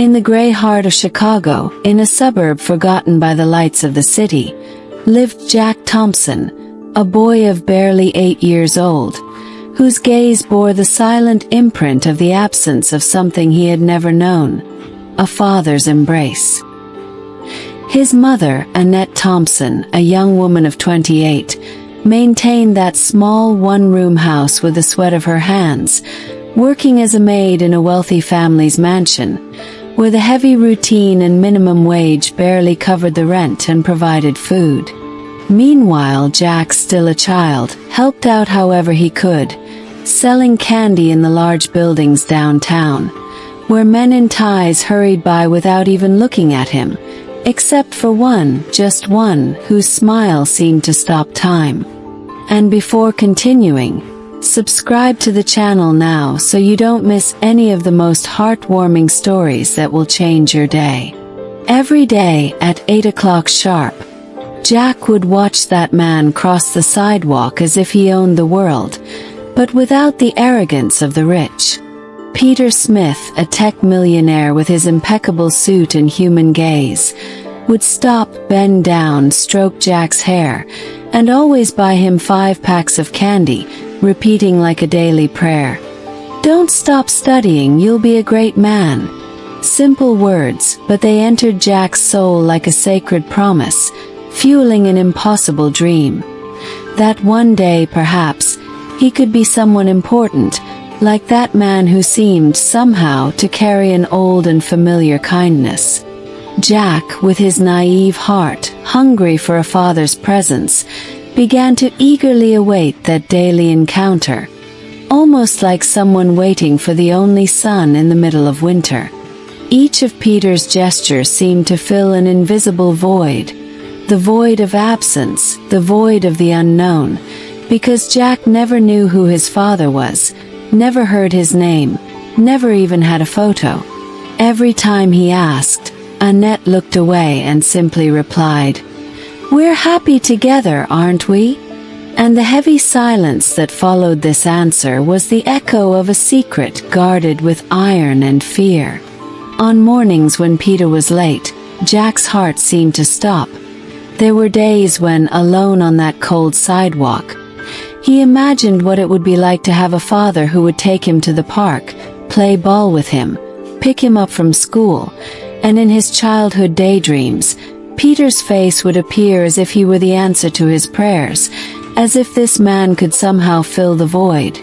In the gray heart of Chicago, in a suburb forgotten by the lights of the city, lived Jack Thompson, a boy of barely 8 years old, whose gaze bore the silent imprint of the absence of something he had never known, a father's embrace. His mother, Annette Thompson, a young woman of 28, maintained that small one-room house with the sweat of her hands, working as a maid in a wealthy family's mansion, where the heavy routine and minimum wage barely covered the rent and provided food. Meanwhile, Jack, still a child, helped out however he could, selling candy in the large buildings downtown, where men in ties hurried by without even looking at him, except for one, just one, whose smile seemed to stop time. And before continuing, subscribe to the channel now so you don't miss any of the most heartwarming stories that will change your day. Every day at 8 o'clock sharp, Jack would watch that man cross the sidewalk as if he owned the world, but without the arrogance of the rich. Peter Smith, a tech millionaire with his impeccable suit and human gaze, would stop, bend down, stroke Jack's hair, and always buy him 5 packs of candy, repeating like a daily prayer, "Don't stop studying, you'll be a great man." Simple words, but they entered Jack's soul like a sacred promise, fueling an impossible dream. That one day, perhaps, he could be someone important, like that man who seemed, somehow, to carry an old and familiar kindness. Jack, with his naive heart, hungry for a father's presence, began to eagerly await that daily encounter, almost like someone waiting for the only sun in the middle of winter. Each of Peter's gestures seemed to fill an invisible void, the void of absence, the void of the unknown, because Jack never knew who his father was, never heard his name, never even had a photo. Every time he asked, Annette looked away and simply replied, "We're happy together, aren't we?" And the heavy silence that followed this answer was the echo of a secret guarded with iron and fear. On mornings when Peter was late, Jack's heart seemed to stop. There were days when, alone on that cold sidewalk, he imagined what it would be like to have a father who would take him to the park, play ball with him, pick him up from school, and in his childhood daydreams, Peter's face would appear as if he were the answer to his prayers, as if this man could somehow fill the void.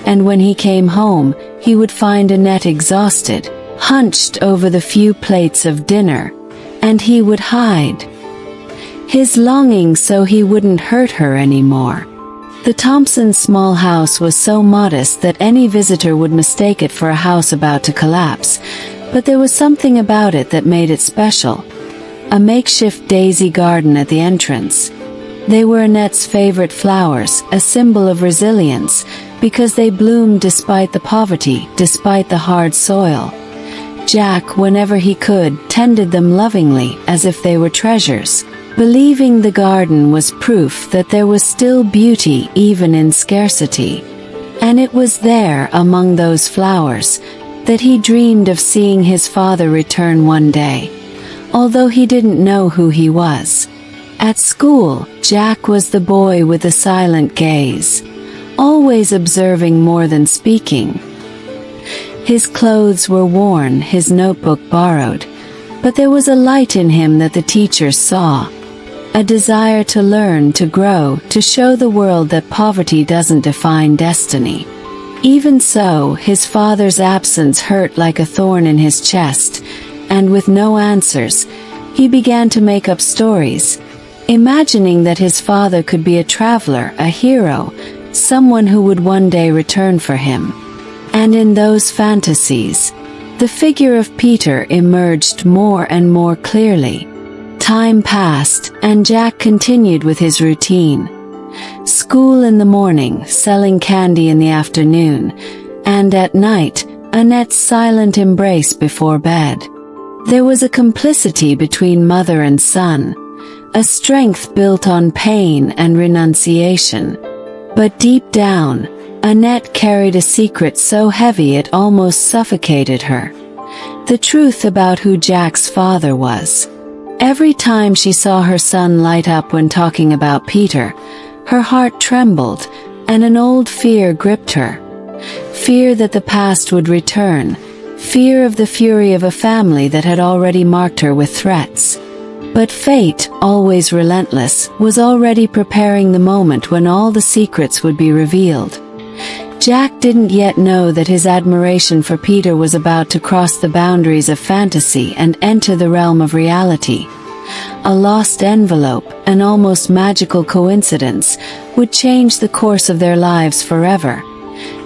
And when he came home, he would find Annette exhausted, hunched over the few plates of dinner, and he would hide his longing so he wouldn't hurt her anymore. The Thompsons' small house was so modest that any visitor would mistake it for a house about to collapse, but there was something about it that made it special. A makeshift daisy garden at the entrance. They were Annette's favorite flowers, a symbol of resilience, because they bloomed despite the poverty, despite the hard soil. Jack, whenever he could, tended them lovingly, as if they were treasures, believing the garden was proof that there was still beauty even in scarcity. And it was there, among those flowers, that he dreamed of seeing his father return one day, although he didn't know who he was. At school, Jack was the boy with the silent gaze, always observing more than speaking. His clothes were worn, his notebook borrowed, but there was a light in him that the teachers saw, a desire to learn, to grow, to show the world that poverty doesn't define destiny. Even so, his father's absence hurt like a thorn in his chest, and with no answers, he began to make up stories, imagining that his father could be a traveler, a hero, someone who would one day return for him. And in those fantasies, the figure of Peter emerged more and more clearly. Time passed, and Jack continued with his routine. School in the morning, selling candy in the afternoon, and at night, Annette's silent embrace before bed. There was a complicity between mother and son, a strength built on pain and renunciation. But deep down, Annette carried a secret so heavy it almost suffocated her. the truth about who Jack's father was. Every time she saw her son light up when talking about Peter, her heart trembled, and an old fear gripped her. Fear that the past would return, fear of the fury of a family that had already marked her with threats. But fate, always relentless, was already preparing the moment when all the secrets would be revealed. Jack didn't yet know that his admiration for Peter was about to cross the boundaries of fantasy and enter the realm of reality. A lost envelope, an almost magical coincidence, would change the course of their lives forever.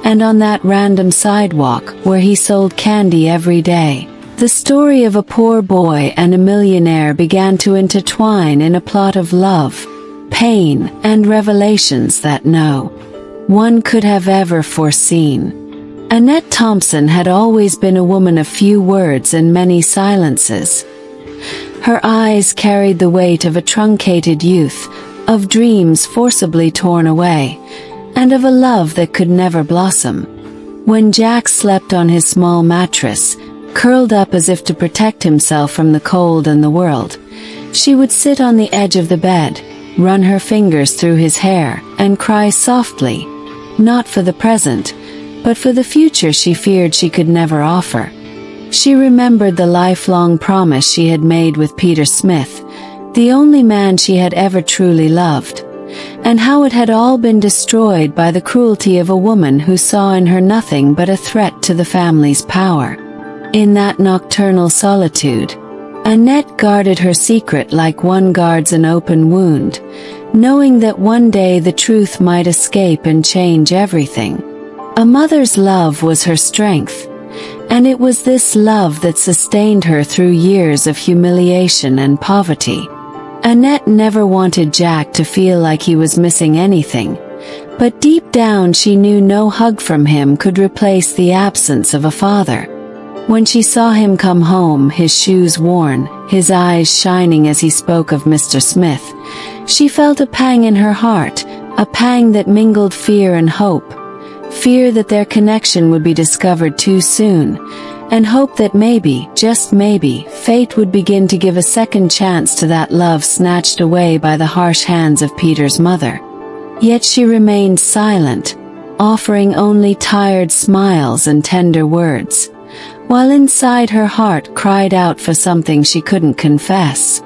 And on that random sidewalk, where he sold candy every day, the story of a poor boy and a millionaire began to intertwine in a plot of love, pain, and revelations that no one could have ever foreseen. Annette Thompson had always been a woman of few words and many silences. Her eyes carried the weight of a truncated youth, of dreams forcibly torn away, and of a love that could never blossom. When Jack slept on his small mattress, curled up as if to protect himself from the cold and the world, she would sit on the edge of the bed, run her fingers through his hair, and cry softly, not for the present, but for the future she feared she could never offer. She remembered the lifelong promise she had made with Peter Smith, the only man she had ever truly loved, and how it had all been destroyed by the cruelty of a woman who saw in her nothing but a threat to the family's power. In that nocturnal solitude, Annette guarded her secret like one guards an open wound, knowing that one day the truth might escape and change everything. A mother's love was her strength, and it was this love that sustained her through years of humiliation and poverty. Annette never wanted Jack to feel like he was missing anything, but deep down she knew no hug from him could replace the absence of a father. When she saw him come home, his shoes worn, his eyes shining as he spoke of Mr. Smith, she felt a pang in her heart, a pang that mingled fear and hope. Fear that their connection would be discovered too soon, and hope that maybe, just maybe, fate would begin to give a second chance to that love snatched away by the harsh hands of Peter's mother. Yet she remained silent, offering only tired smiles and tender words, while inside her heart cried out for something she couldn't confess.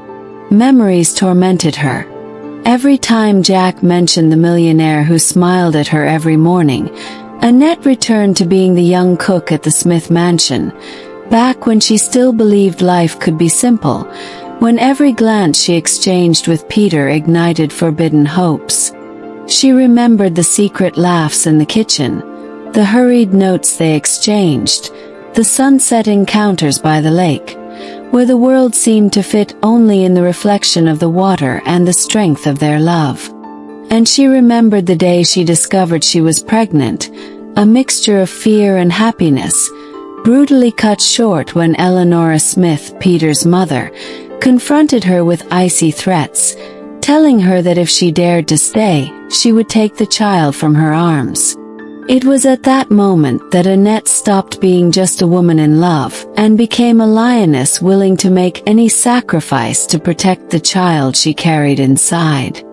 Memories tormented her. Every time Jack mentioned the millionaire who smiled at her every morning, Annette returned to being the young cook at the Smith mansion, back when she still believed life could be simple, when every glance she exchanged with Peter ignited forbidden hopes. She remembered the secret laughs in the kitchen, the hurried notes they exchanged, the sunset encounters by the lake, where the world seemed to fit only in the reflection of the water and the strength of their love. And she remembered the day she discovered she was pregnant, a mixture of fear and happiness, brutally cut short when Eleanora Smith, Peter's mother, confronted her with icy threats, telling her that if she dared to stay, she would take the child from her arms. It was at that moment that Annette stopped being just a woman in love and became a lioness willing to make any sacrifice to protect the child she carried inside.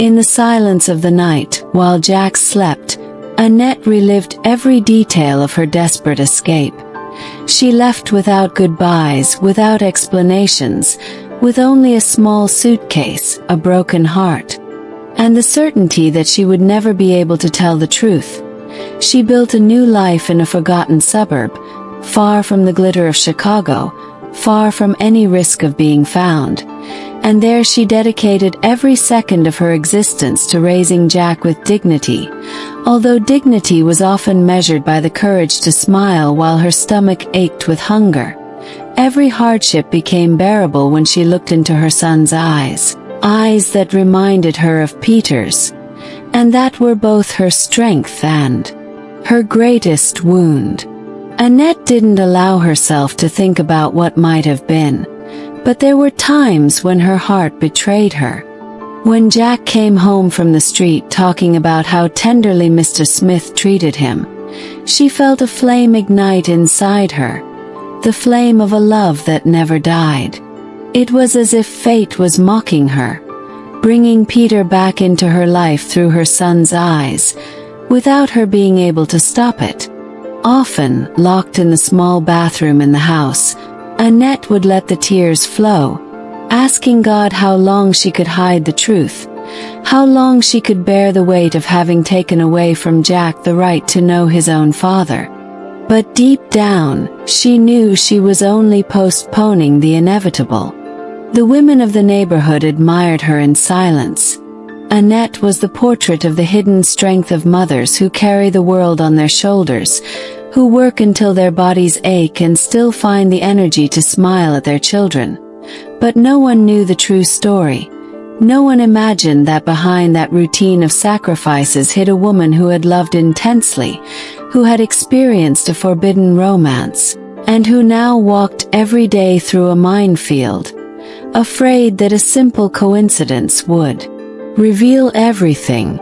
In the silence of the night, while Jack slept, Annette relived every detail of her desperate escape. She left without goodbyes, without explanations, with only a small suitcase, a broken heart, and the certainty that she would never be able to tell the truth. She built a new life in a forgotten suburb, far from the glitter of Chicago, far from any risk of being found. And there she dedicated every second of her existence to raising Jack with dignity, although dignity was often measured by the courage to smile while her stomach ached with hunger. Every hardship became bearable when she looked into her son's eyes, eyes that reminded her of Peter's, and that were both her strength and her greatest wound. Annette didn't allow herself to think about what might have been, but there were times when her heart betrayed her. When Jack came home from the street talking about how tenderly Mr. Smith treated him, she felt a flame ignite inside her, the flame of a love that never died. It was as if fate was mocking her, bringing Peter back into her life through her son's eyes, without her being able to stop it. Often, locked in the small bathroom in the house, Annette would let the tears flow, asking God how long she could hide the truth, how long she could bear the weight of having taken away from Jack the right to know his own father. But deep down, she knew she was only postponing the inevitable. The women of the neighborhood admired her in silence. Annette was the portrait of the hidden strength of mothers who carry the world on their shoulders, who work until their bodies ache and still find the energy to smile at their children. But no one knew the true story. No one imagined that behind that routine of sacrifices hid a woman who had loved intensely, who had experienced a forbidden romance, and who now walked every day through a minefield, afraid that a simple coincidence would reveal everything.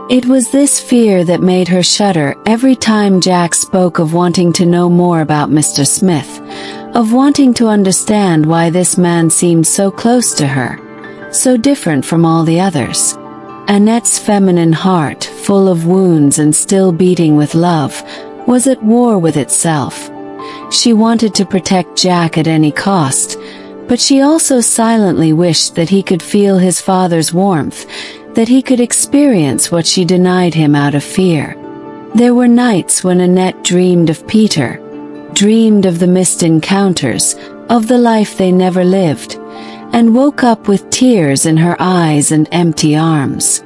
It was this fear that made her shudder every time Jack spoke of wanting to know more about Mr. Smith, of wanting to understand why this man seemed so close to her, so different from all the others. Annette's feminine heart, full of wounds and still beating with love, was at war with itself. She wanted to protect Jack at any cost, but she also silently wished that he could feel his father's warmth, that he could experience what she denied him out of fear. There were nights when Annette dreamed of Peter, dreamed of the missed encounters, of the life they never lived, and woke up with tears in her eyes and empty arms.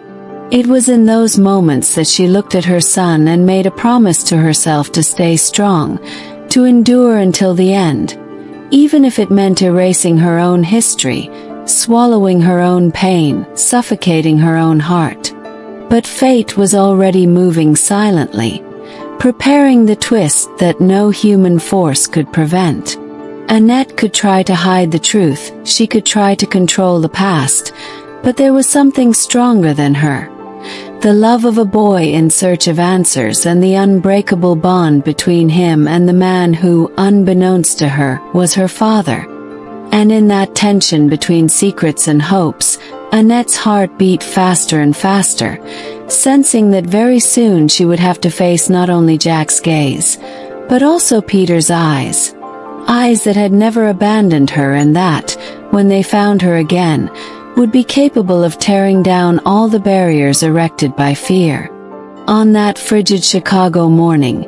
It was in those moments that she looked at her son and made a promise to herself to stay strong, to endure until the end, even if it meant erasing her own history, swallowing her own pain, suffocating her own heart. But fate was already moving silently, preparing the twist that no human force could prevent. Annette could try to hide the truth, she could try to control the past, but there was something stronger than her. The love of a boy in search of answers and the unbreakable bond between him and the man who, unbeknownst to her, was her father. And in that tension between secrets and hopes, Annette's heart beat faster and faster, sensing that very soon she would have to face not only Jack's gaze, but also Peter's eyes. Eyes that had never abandoned her and that, when they found her again, would be capable of tearing down all the barriers erected by fear. On that frigid Chicago morning,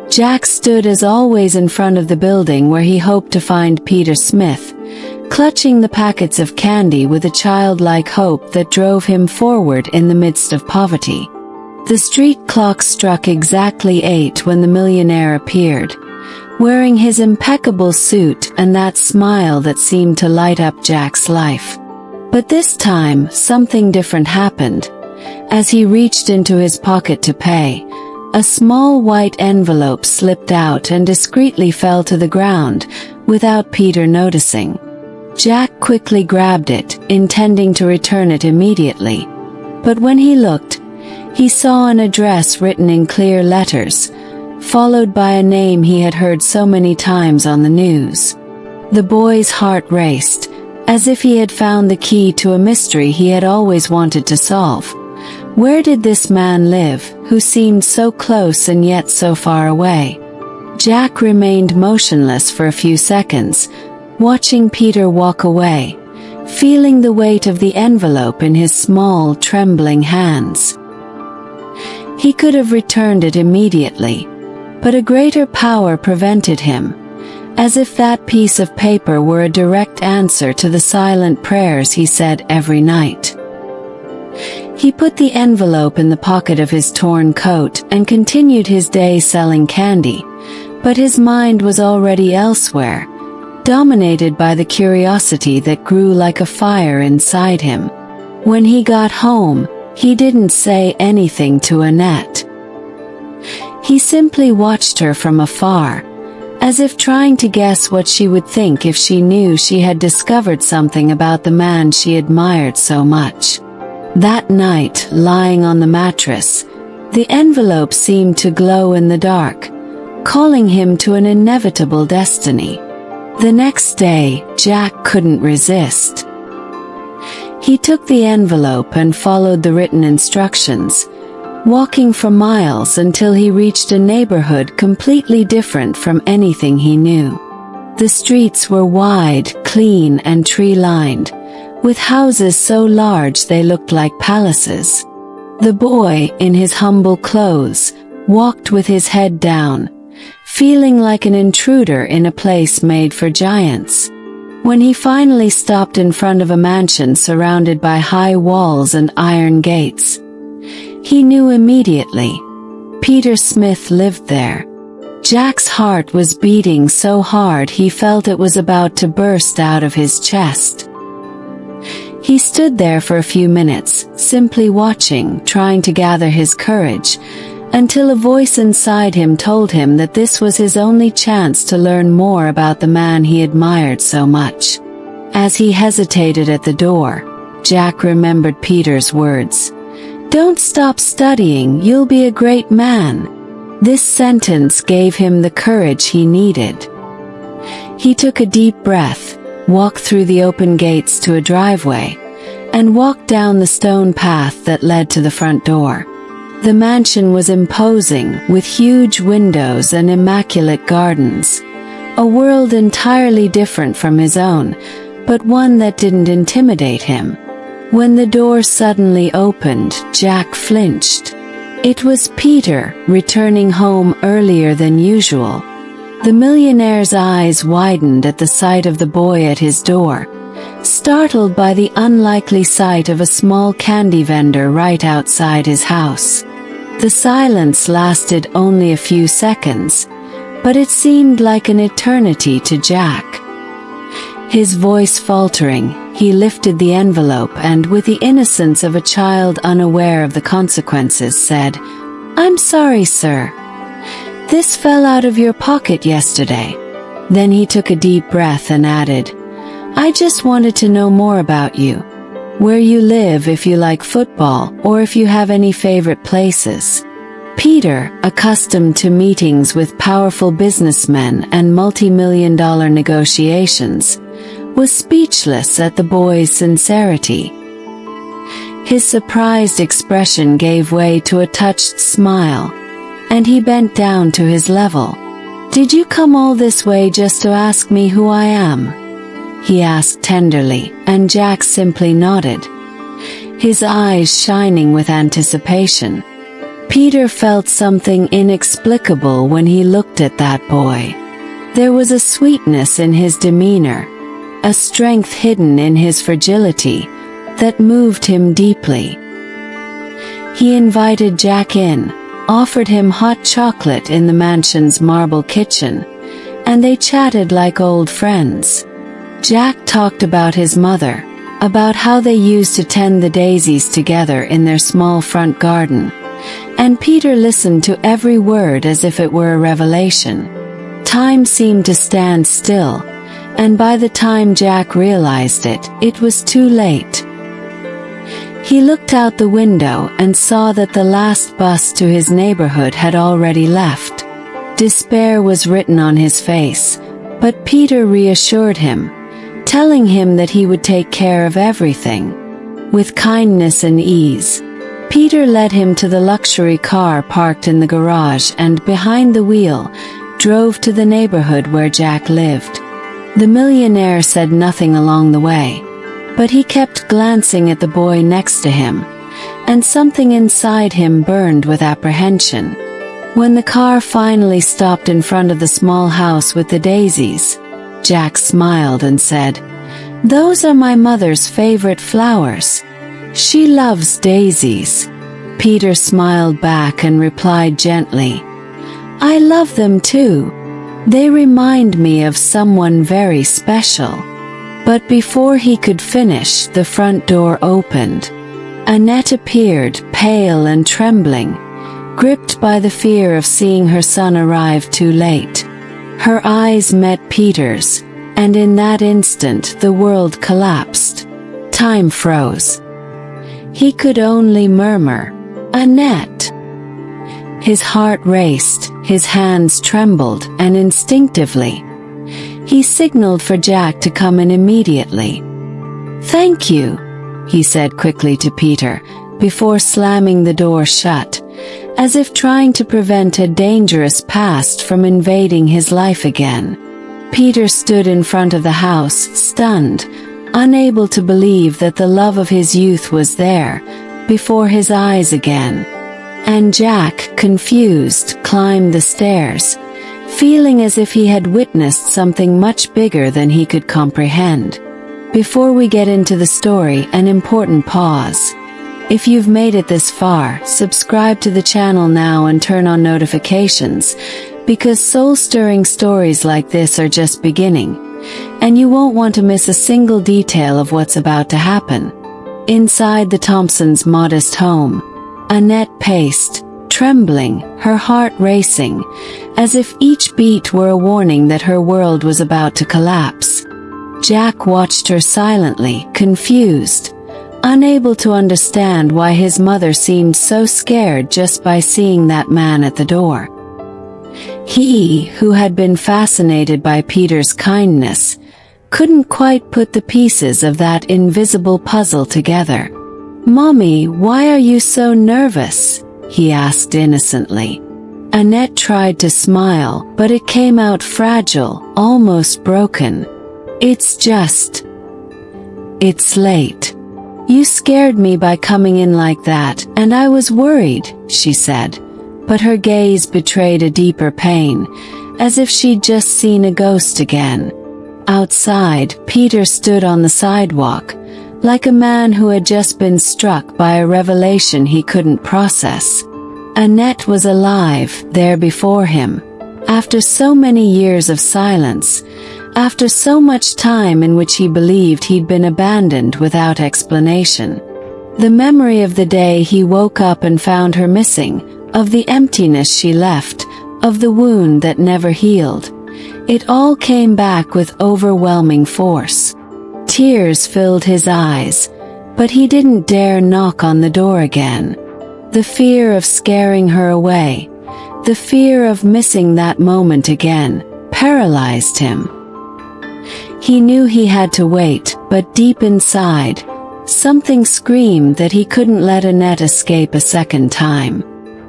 Jack stood as always in front of the building where he hoped to find Peter Smith, clutching the packets of candy with a childlike hope that drove him forward in the midst of poverty. The street clock struck exactly 8 when the millionaire appeared, wearing his impeccable suit and that smile that seemed to light up Jack's life. But this time, something different happened. As he reached into his pocket to pay, a small white envelope slipped out and discreetly fell to the ground, without Peter noticing. Jack quickly grabbed it, intending to return it immediately. But when he looked, he saw an address written in clear letters, followed by a name he had heard so many times on the news. The boy's heart raced, as if he had found the key to a mystery he had always wanted to solve. Where did this man live, who seemed so close and yet so far away? Jack remained motionless for a few seconds, watching Peter walk away, feeling the weight of the envelope in his small, trembling hands. He could have returned it immediately, but a greater power prevented him, as if that piece of paper were a direct answer to the silent prayers he said every night. He put the envelope in the pocket of his torn coat and continued his day selling candy, but his mind was already elsewhere, dominated by the curiosity that grew like a fire inside him. When he got home, he didn't say anything to Annette. He simply watched her from afar, as if trying to guess what she would think if she knew she had discovered something about the man she admired so much. That night, lying on the mattress, the envelope seemed to glow in the dark, calling him to an inevitable destiny. The next day, Jack couldn't resist. He took the envelope and followed the written instructions, walking for miles until he reached a neighborhood completely different from anything he knew. The streets were wide, clean, and tree-lined, with houses so large they looked like palaces. The boy, in his humble clothes, walked with his head down, feeling like an intruder in a place made for giants. When he finally stopped in front of a mansion surrounded by high walls and iron gates, he knew immediately. Peter Smith lived there. Jack's heart was beating so hard he felt it was about to burst out of his chest. He stood there for a few minutes, simply watching, trying to gather his courage, until a voice inside him told him that this was his only chance to learn more about the man he admired so much. As he hesitated at the door, Jack remembered Peter's words. "Don't stop studying, you'll be a great man." This sentence gave him the courage he needed. He took a deep breath, walked through the open gates to a driveway, and walked down the stone path that led to the front door. The mansion was imposing, with huge windows and immaculate gardens, a world entirely different from his own, but one that didn't intimidate him. When the door suddenly opened, Jack flinched. It was Peter, returning home earlier than usual. The millionaire's eyes widened at the sight of the boy at his door, startled by the unlikely sight of a small candy vendor right outside his house. The silence lasted only a few seconds, but it seemed like an eternity to Jack. His voice faltering, he lifted the envelope and, with the innocence of a child unaware of the consequences, said, "I'm sorry, sir. This fell out of your pocket yesterday." Then he took a deep breath and added, "I just wanted to know more about you. Where you live, if you like football, or if you have any favorite places." Peter, accustomed to meetings with powerful businessmen and multi-million-dollar negotiations, was speechless at the boy's sincerity. His surprised expression gave way to a touched smile, and he bent down to his level. "Did you come all this way just to ask me who I am?" he asked tenderly, and Jack simply nodded, his eyes shining with anticipation. Peter felt something inexplicable when he looked at that boy. There was a sweetness in his demeanor, a strength hidden in his fragility, that moved him deeply. He invited Jack in, offered him hot chocolate in the mansion's marble kitchen, and they chatted like old friends. Jack talked about his mother, about how they used to tend the daisies together in their small front garden, and Peter listened to every word as if it were a revelation. Time seemed to stand still, and by the time Jack realized it, it was too late. He looked out the window and saw that the last bus to his neighborhood had already left. Despair was written on his face, but Peter reassured him, telling him that he would take care of everything. With kindness and ease, Peter led him to the luxury car parked in the garage and, behind the wheel, drove to the neighborhood where Jack lived. The millionaire said nothing along the way, but he kept glancing at the boy next to him, and something inside him burned with apprehension. When the car finally stopped in front of the small house with the daisies, Jack smiled and said, "Those are my mother's favorite flowers. She loves daisies." Peter smiled back and replied gently, "I love them too. They remind me of someone very special." But before he could finish, the front door opened. Annette appeared, pale and trembling, gripped by the fear of seeing her son arrive too late. Her eyes met Peter's, and in that instant the world collapsed. Time froze. He could only murmur, "Annette." His heart raced, his hands trembled, and instinctively, He signaled for Jack to come in immediately. "Thank you," he said quickly to Peter, before slamming the door shut, as if trying to prevent a dangerous past from invading his life again. Peter stood in front of the house, stunned, unable to believe that the love of his youth was there, before his eyes again. And Jack, confused, climbed the stairs, feeling as if he had witnessed something much bigger than he could comprehend. Before we get into the story, an important pause. If you've made it this far, subscribe to the channel now and turn on notifications, because soul-stirring stories like this are just beginning, and you won't want to miss a single detail of what's about to happen. Inside the Thompsons' modest home, Annette paced, trembling, her heart racing, as if each beat were a warning that her world was about to collapse. Jack watched her silently, confused, unable to understand why his mother seemed so scared just by seeing that man at the door. He, who had been fascinated by Peter's kindness, couldn't quite put the pieces of that invisible puzzle together. "Mommy, why are you so nervous?" he asked innocently. Annette tried to smile, but it came out fragile, almost broken. It's late. You scared me by coming in like that, and I was worried," she said, but her gaze betrayed a deeper pain, as if she'd just seen a ghost again. Outside, Peter stood on the sidewalk, like a man who had just been struck by a revelation he couldn't process. Annette was alive, there before him. After so many years of silence, after so much time in which he believed he'd been abandoned without explanation. The memory of the day he woke up and found her missing, of the emptiness she left, of the wound that never healed. It all came back with overwhelming force. Tears filled his eyes, but he didn't dare knock on the door again. The fear of scaring her away, the fear of missing that moment again, paralyzed him. He knew he had to wait, but deep inside, something screamed that he couldn't let Annette escape a second time.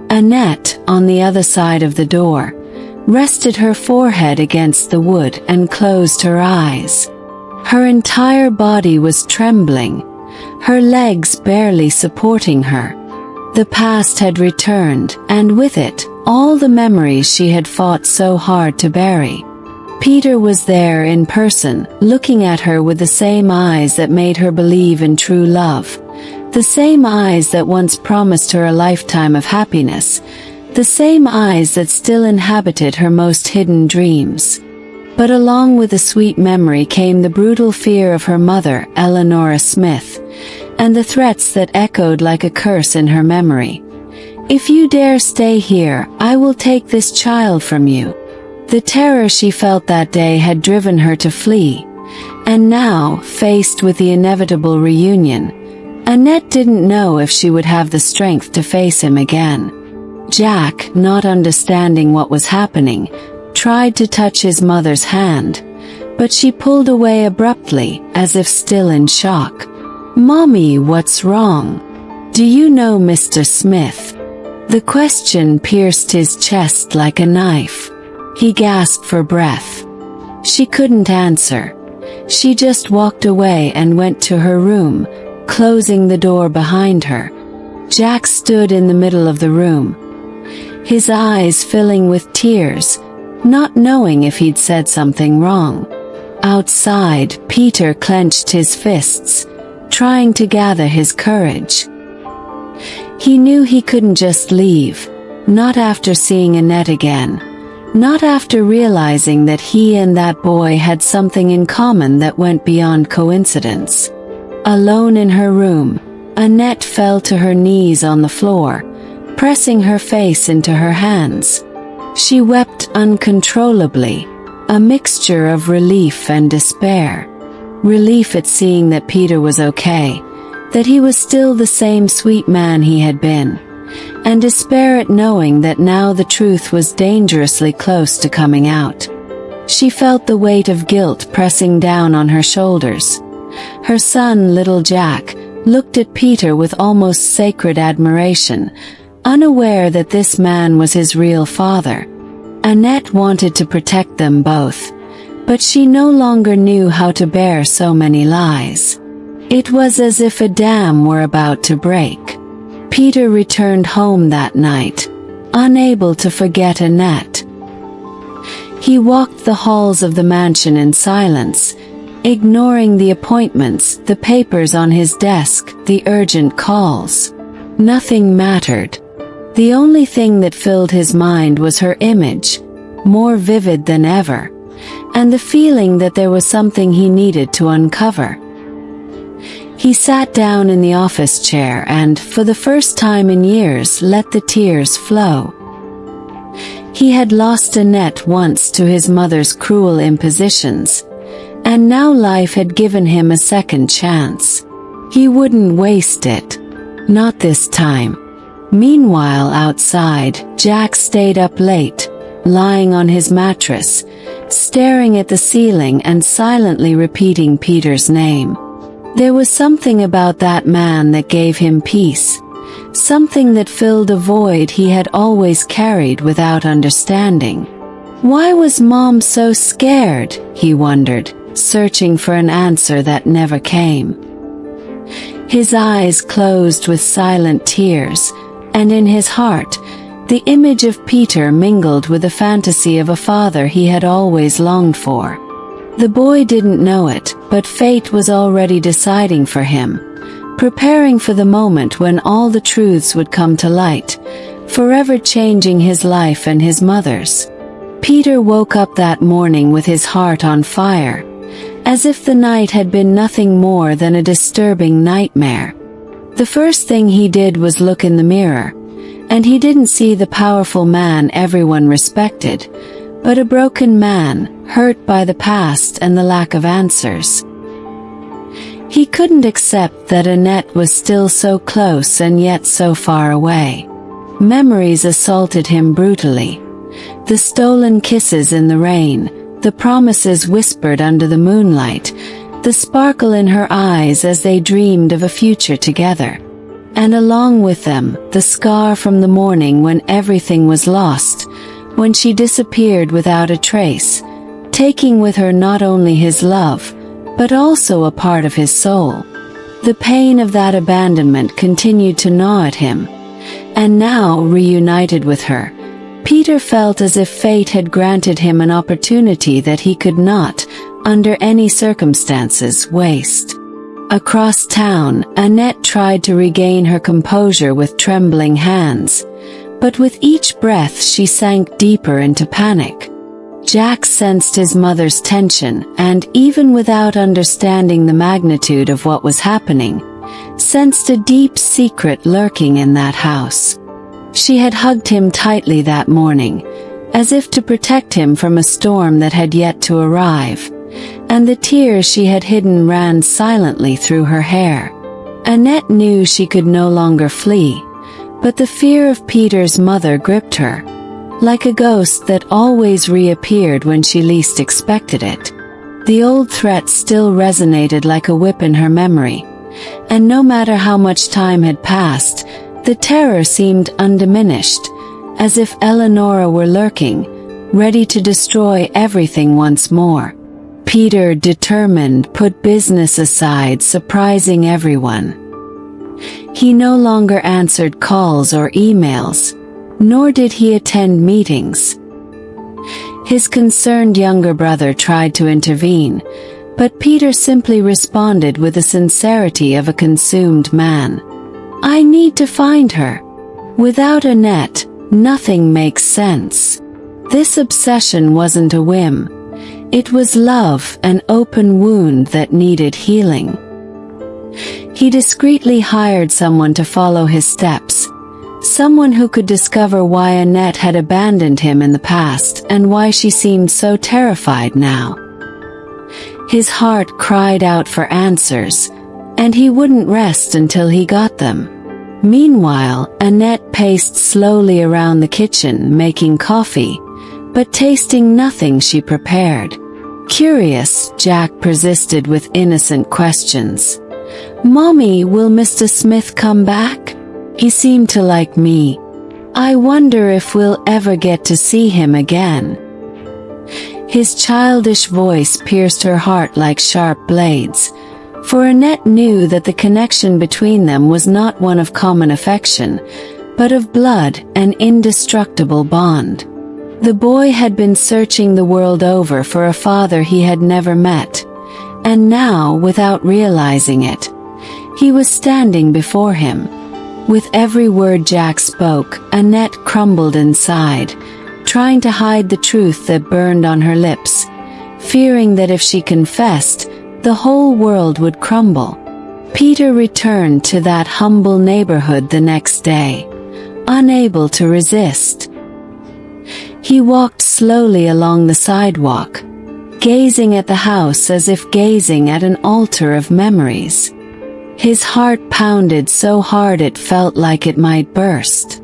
Annette, on the other side of the door, rested her forehead against the wood and closed her eyes. Her entire body was trembling, her legs barely supporting her. The past had returned, and with it, all the memories she had fought so hard to bury. Peter was there in person, looking at her with the same eyes that made her believe in true love, the same eyes that once promised her a lifetime of happiness, the same eyes that still inhabited her most hidden dreams. But along with the sweet memory came the brutal fear of her mother, Eleanor Smith, and the threats that echoed like a curse in her memory. "If you dare stay here, I will take this child from you." The terror she felt that day had driven her to flee, and now, faced with the inevitable reunion, Annette didn't know if she would have the strength to face him again. Jack, not understanding what was happening, tried to touch his mother's hand, but she pulled away abruptly, as if still in shock. "Mommy, what's wrong? Do you know Mr. Smith?" The question pierced his chest like a knife. He gasped for breath. She couldn't answer. She just walked away and went to her room, closing the door behind her. Jack stood in the middle of the room, his eyes filling with tears, not knowing if he'd said something wrong. Outside, Peter clenched his fists, trying to gather his courage. He knew he couldn't just leave, not after seeing Annette again, not after realizing that he and that boy had something in common that went beyond coincidence. Alone in her room, Annette fell to her knees on the floor, pressing her face into her hands. She wept uncontrollably, a mixture of relief and despair. Relief at seeing that Peter was okay, that he was still the same sweet man he had been, and despair at knowing that now the truth was dangerously close to coming out. She felt the weight of guilt pressing down on her shoulders. Her son, little Jack, looked at Peter with almost sacred admiration, unaware that this man was his real father. Annette wanted to protect them both, but she no longer knew how to bear so many lies. It was as if a dam were about to break. Peter returned home that night, unable to forget Annette. He walked the halls of the mansion in silence, ignoring the appointments, the papers on his desk, the urgent calls. Nothing mattered. The only thing that filled his mind was her image, more vivid than ever, and the feeling that there was something he needed to uncover. He sat down in the office chair and, for the first time in years, let the tears flow. He had lost Annette once to his mother's cruel impositions, and now life had given him a second chance. He wouldn't waste it. Not this time. Meanwhile, outside, Jack stayed up late, lying on his mattress, staring at the ceiling and silently repeating Peter's name. There was something about that man that gave him peace, something that filled a void he had always carried without understanding. Why was Mom so scared, he wondered, searching for an answer that never came. His eyes closed with silent tears, and in his heart, the image of Peter mingled with the fantasy of a father he had always longed for. The boy didn't know it, but fate was already deciding for him, preparing for the moment when all the truths would come to light, forever changing his life and his mother's. Peter woke up that morning with his heart on fire, as if the night had been nothing more than a disturbing nightmare. The first thing he did was look in the mirror, and he didn't see the powerful man everyone respected, but a broken man, hurt by the past and the lack of answers. He couldn't accept that Annette was still so close and yet so far away. Memories assaulted him brutally. The stolen kisses in the rain, the promises whispered under the moonlight, the sparkle in her eyes as they dreamed of a future together. And along with them, the scar from the morning when everything was lost, when she disappeared without a trace, taking with her not only his love, but also a part of his soul. The pain of that abandonment continued to gnaw at him, and now, reunited with her, Peter felt as if fate had granted him an opportunity that he could not, under any circumstances, waste. Across town, Annette tried to regain her composure with trembling hands, but with each breath she sank deeper into panic. Jack sensed his mother's tension and, even without understanding the magnitude of what was happening, sensed a deep secret lurking in that house. She had hugged him tightly that morning, as if to protect him from a storm that had yet to arrive, and the tears she had hidden ran silently through her hair. Annette knew she could no longer flee, but the fear of Peter's mother gripped her, like a ghost that always reappeared when she least expected it. The old threat still resonated like a whip in her memory, and no matter how much time had passed, the terror seemed undiminished, as if Eleonora were lurking, ready to destroy everything once more. Peter, determined, put business aside, surprising everyone. He no longer answered calls or emails, nor did he attend meetings. His concerned younger brother tried to intervene, but Peter simply responded with the sincerity of a consumed man. "I need to find her. Without Annette, nothing makes sense." This obsession wasn't a whim. It was love, an open wound that needed healing. He discreetly hired someone to follow his steps, someone who could discover why Annette had abandoned him in the past and why she seemed so terrified now. His heart cried out for answers, and he wouldn't rest until he got them. Meanwhile, Annette paced slowly around the kitchen, making coffee, but tasting nothing she prepared. Curious, Jack persisted with innocent questions. "Mommy, will Mr. Smith come back? He seemed to like me. I wonder if we'll ever get to see him again." His childish voice pierced her heart like sharp blades, for Annette knew that the connection between them was not one of common affection, but of blood, an indestructible bond. The boy had been searching the world over for a father he had never met, and now, without realizing it, he was standing before him. With every word Jack spoke, Annette crumbled inside, trying to hide the truth that burned on her lips, fearing that if she confessed, the whole world would crumble. Peter returned to that humble neighborhood the next day, unable to resist. He walked slowly along the sidewalk, gazing at the house as if gazing at an altar of memories. His heart pounded so hard it felt like it might burst.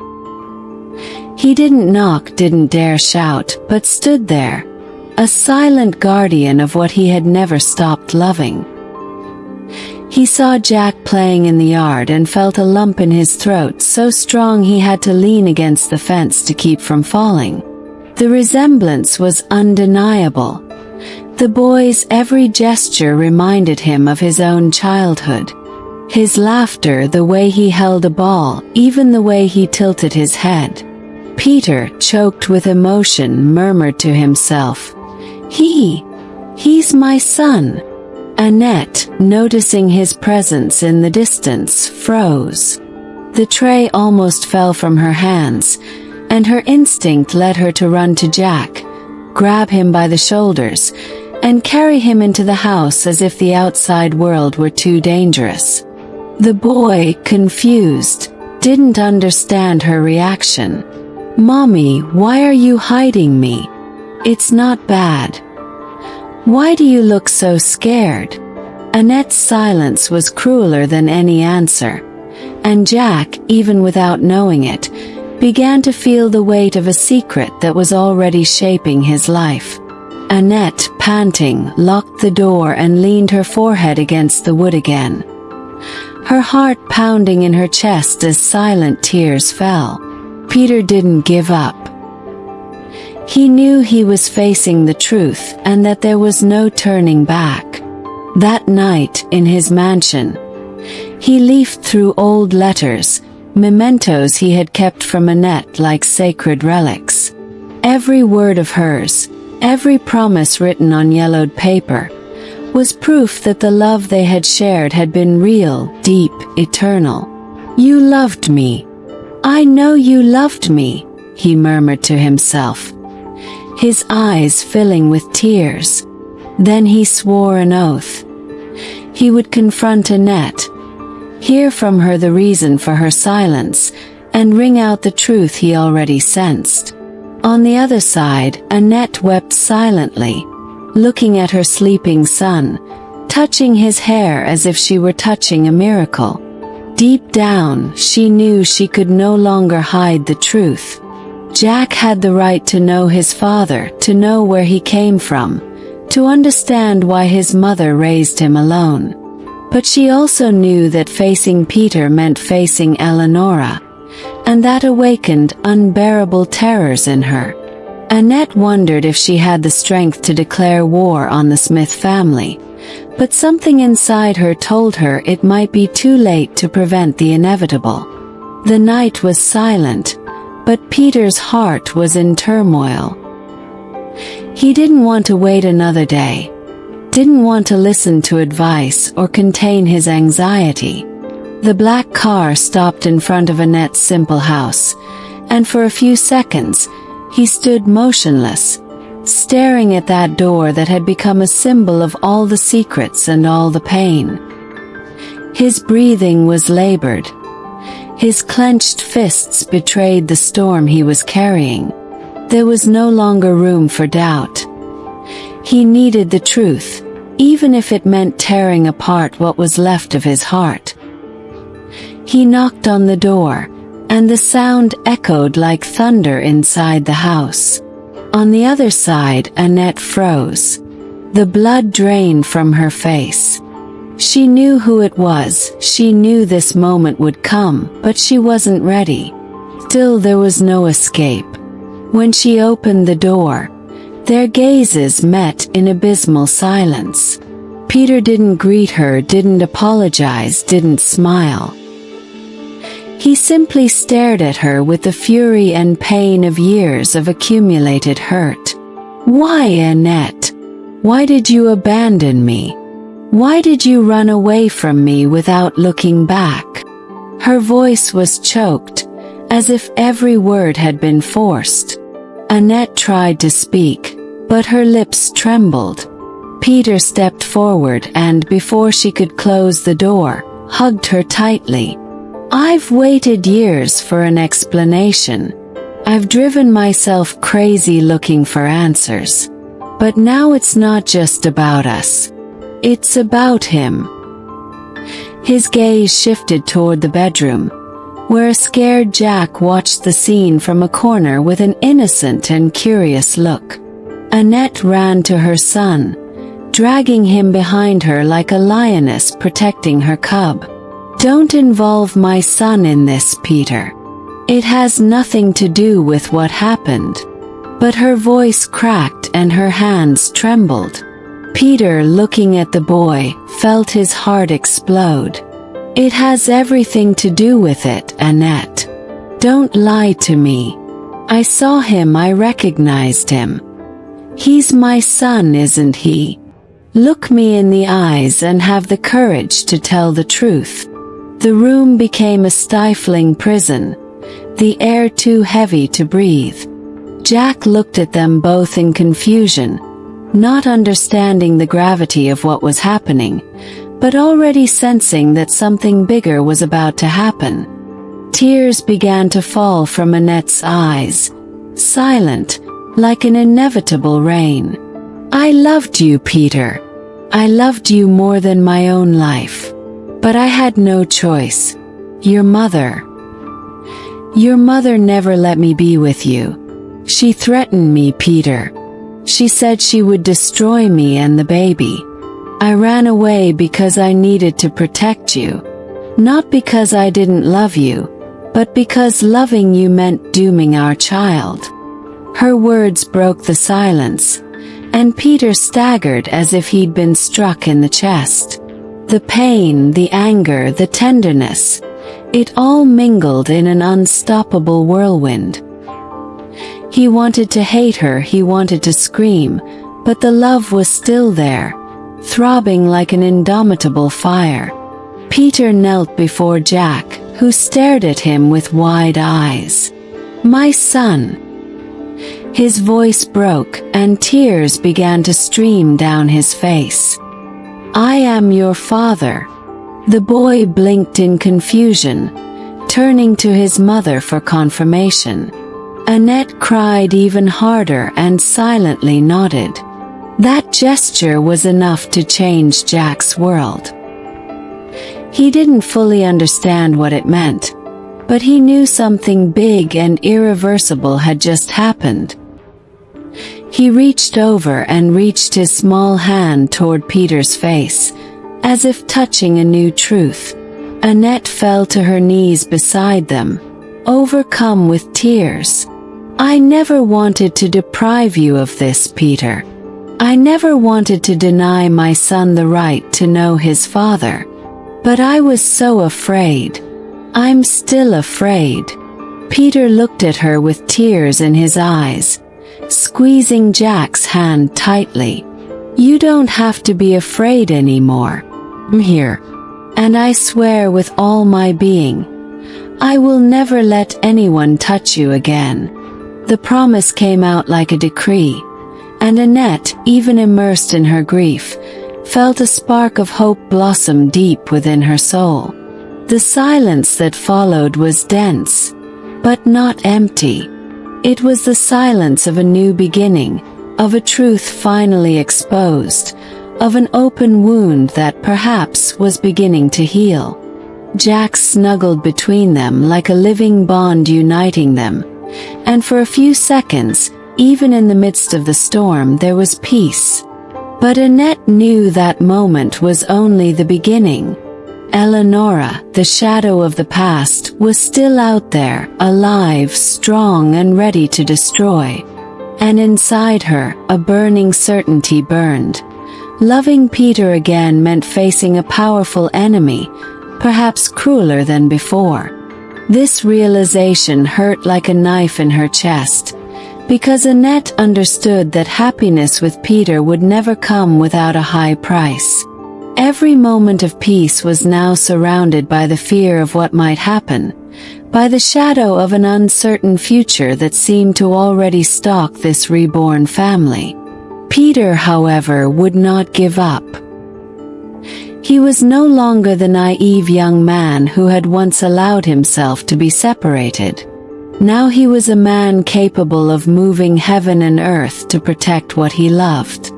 He didn't knock, didn't dare shout, but stood there, a silent guardian of what he had never stopped loving. He saw Jack playing in the yard and felt a lump in his throat so strong he had to lean against the fence to keep from falling. The resemblance was undeniable. The boy's every gesture reminded him of his own childhood. His laughter, the way he held a ball, even the way he tilted his head. Peter, choked with emotion, murmured to himself, He's my son." Annette, noticing his presence in the distance, froze. The tray almost fell from her hands, and her instinct led her to run to Jack, grab him by the shoulders, and carry him into the house as if the outside world were too dangerous. The boy, confused, didn't understand her reaction. "Mommy, why are you hiding me? It's not bad. Why do you look so scared?" Annette's silence was crueler than any answer, and Jack, even without knowing it, began to feel the weight of a secret that was already shaping his life. Annette, panting, locked the door and leaned her forehead against the wood again, her heart pounding in her chest as silent tears fell. Peter didn't give up. He knew he was facing the truth and that there was no turning back. That night, in his mansion, he leafed through old letters, mementos he had kept from Annette like sacred relics. Every word of hers, every promise written on yellowed paper, was proof that the love they had shared had been real, deep, eternal. "You loved me. I know you loved me," he murmured to himself, his eyes filling with tears. Then he swore an oath. He would confront Annette, hear from her the reason for her silence, and wring out the truth he already sensed. On the other side, Annette wept silently, looking at her sleeping son, touching his hair as if she were touching a miracle. Deep down, she knew she could no longer hide the truth. Jack had the right to know his father, to know where he came from, to understand why his mother raised him alone. But she also knew that facing Peter meant facing Eleonora, and that awakened unbearable terrors in her. Annette wondered if she had the strength to declare war on the Smith family, but something inside her told her it might be too late to prevent the inevitable. The night was silent, but Peter's heart was in turmoil. He didn't want to wait another day, didn't want to listen to advice or contain his anxiety. The black car stopped in front of Annette's simple house, and for a few seconds, he stood motionless, staring at that door that had become a symbol of all the secrets and all the pain. His breathing was labored. His clenched fists betrayed the storm he was carrying. There was no longer room for doubt. He needed the truth, even if it meant tearing apart what was left of his heart. He knocked on the door, and the sound echoed like thunder inside the house. On the other side, Annette froze. The blood drained from her face. She knew who it was, she knew this moment would come, but she wasn't ready. Still, there was no escape. When she opened the door, their gazes met in abysmal silence. Peter didn't greet her, didn't apologize, didn't smile. He simply stared at her with the fury and pain of years of accumulated hurt. "Why, Annette? Why did you abandon me? Why did you run away from me without looking back?" Her voice was choked, as if every word had been forced. Annette tried to speak, but her lips trembled. Peter stepped forward and, before she could close the door, hugged her tightly. "I've waited years for an explanation. I've driven myself crazy looking for answers. But now it's not just about us. It's about him." His gaze shifted toward the bedroom, where a scared Jack watched the scene from a corner with an innocent and curious look. Annette ran to her son, dragging him behind her like a lioness protecting her cub. "Don't involve my son in this, Peter. It has nothing to do with what happened." But her voice cracked and her hands trembled. Peter, looking at the boy, felt his heart explode. "It has everything to do with it, Annette. Don't lie to me. I saw him, I recognized him. He's my son, isn't he? Look me in the eyes and have the courage to tell the truth." The room became a stifling prison, the air too heavy to breathe. Jack looked at them both in confusion, not understanding the gravity of what was happening, but already sensing that something bigger was about to happen. Tears began to fall from Annette's eyes, silent, like an inevitable rain. "I loved you, Peter. I loved you more than my own life. But I had no choice. Your mother never let me be with you. She threatened me, Peter. She said she would destroy me and the baby. I ran away because I needed to protect you. Not because I didn't love you, but because loving you meant dooming our child." Her words broke the silence, and Peter staggered as if he'd been struck in the chest. The pain, the anger, the tenderness, it all mingled in an unstoppable whirlwind. He wanted to hate her, he wanted to scream, but the love was still there, throbbing like an indomitable fire. Peter knelt before Jack, who stared at him with wide eyes. "My son." His voice broke, and tears began to stream down his face. "I am your father." The boy blinked in confusion, turning to his mother for confirmation. Annette cried even harder and silently nodded. That gesture was enough to change Jack's world. He didn't fully understand what it meant, but he knew something big and irreversible had just happened. He reached over and reached his small hand toward Peter's face, as if touching a new truth. Annette fell to her knees beside them, overcome with tears. "I never wanted to deprive you of this, Peter. I never wanted to deny my son the right to know his father. But I was so afraid. I'm still afraid." Peter looked at her with tears in his eyes, squeezing Jack's hand tightly. "You don't have to be afraid anymore. I'm here. And I swear with all my being, I will never let anyone touch you again." The promise came out like a decree, and Annette, even immersed in her grief, felt a spark of hope blossom deep within her soul. The silence that followed was dense, but not empty. It was the silence of a new beginning, of a truth finally exposed, of an open wound that perhaps was beginning to heal. Jack snuggled between them like a living bond uniting them, and for a few seconds, even in the midst of the storm there was peace. But Annette knew that moment was only the beginning. Eleonora, the shadow of the past, was still out there, alive, strong and ready to destroy. And inside her, a burning certainty burned. Loving Peter again meant facing a powerful enemy, perhaps crueler than before. This realization hurt like a knife in her chest, because Annette understood that happiness with Peter would never come without a high price. Every moment of peace was now surrounded by the fear of what might happen, by the shadow of an uncertain future that seemed to already stalk this reborn family. Peter, however, would not give up. He was no longer the naive young man who had once allowed himself to be separated. Now he was a man capable of moving heaven and earth to protect what he loved.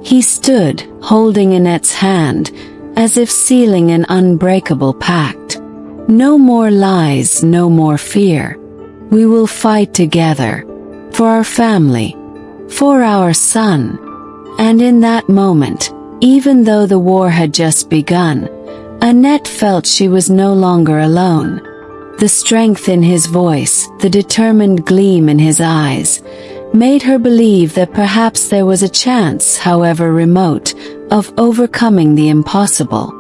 He stood, holding Annette's hand, as if sealing an unbreakable pact. No more lies, no more fear. We will fight together. For our family. For our son. And in that moment, even though the war had just begun, Annette felt she was no longer alone. The strength in his voice, the determined gleam in his eyes, made her believe that perhaps there was a chance, however remote, of overcoming the impossible.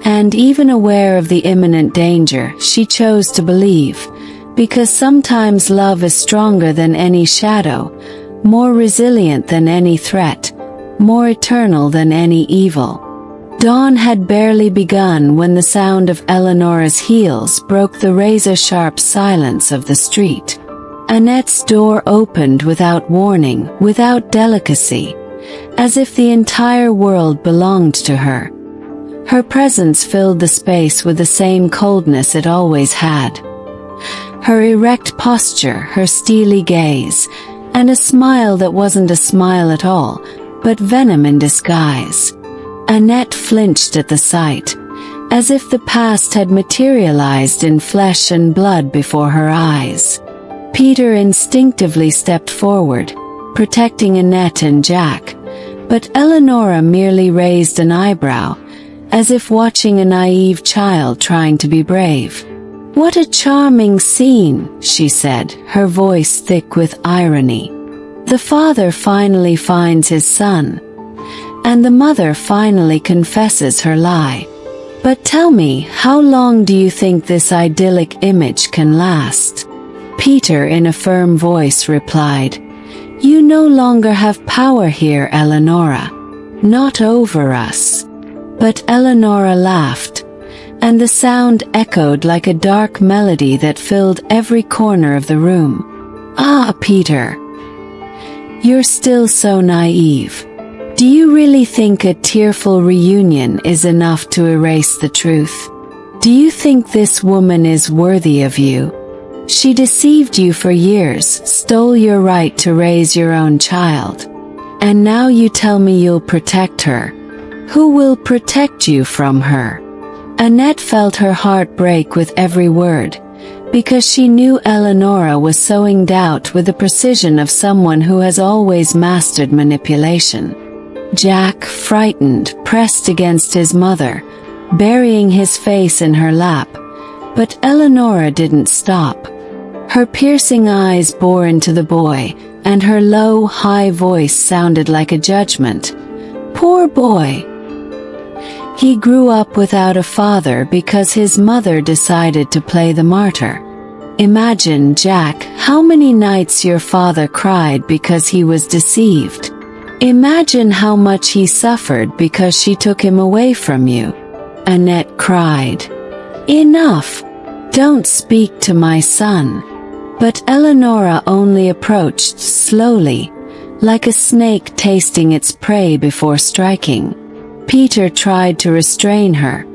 And even aware of the imminent danger, she chose to believe, because sometimes love is stronger than any shadow, more resilient than any threat, more eternal than any evil. Dawn had barely begun when the sound of Eleonora's heels broke the razor-sharp silence of the street. Annette's door opened without warning, without delicacy, as if the entire world belonged to her. Her presence filled the space with the same coldness it always had. Her erect posture, her steely gaze, and a smile that wasn't a smile at all, but venom in disguise. Annette flinched at the sight, as if the past had materialized in flesh and blood before her eyes. Peter instinctively stepped forward, protecting Annette and Jack, but Eleonora merely raised an eyebrow, as if watching a naive child trying to be brave. "What a charming scene," she said, her voice thick with irony. "The father finally finds his son, and the mother finally confesses her lie. But tell me, how long do you think this idyllic image can last?" Peter, in a firm voice, replied, "You no longer have power here, Eleonora. Not over us." But Eleonora laughed, and the sound echoed like a dark melody that filled every corner of the room. "Ah, Peter, you're still so naive. Do you really think a tearful reunion is enough to erase the truth? Do you think this woman is worthy of you? She deceived you for years, stole your right to raise your own child. And now you tell me you'll protect her. Who will protect you from her?" Annette felt her heart break with every word, because she knew Eleonora was sowing doubt with the precision of someone who has always mastered manipulation. Jack, frightened, pressed against his mother, burying his face in her lap, but Eleonora didn't stop. Her piercing eyes bore into the boy, and her low, high voice sounded like a judgment. "Poor boy. He grew up without a father because his mother decided to play the martyr. Imagine, Jack, how many nights your father cried because he was deceived. Imagine how much he suffered because she took him away from you." Annette cried, "Enough! Don't speak to my son." But Eleonora only approached slowly, like a snake tasting its prey before striking. Peter tried to restrain her,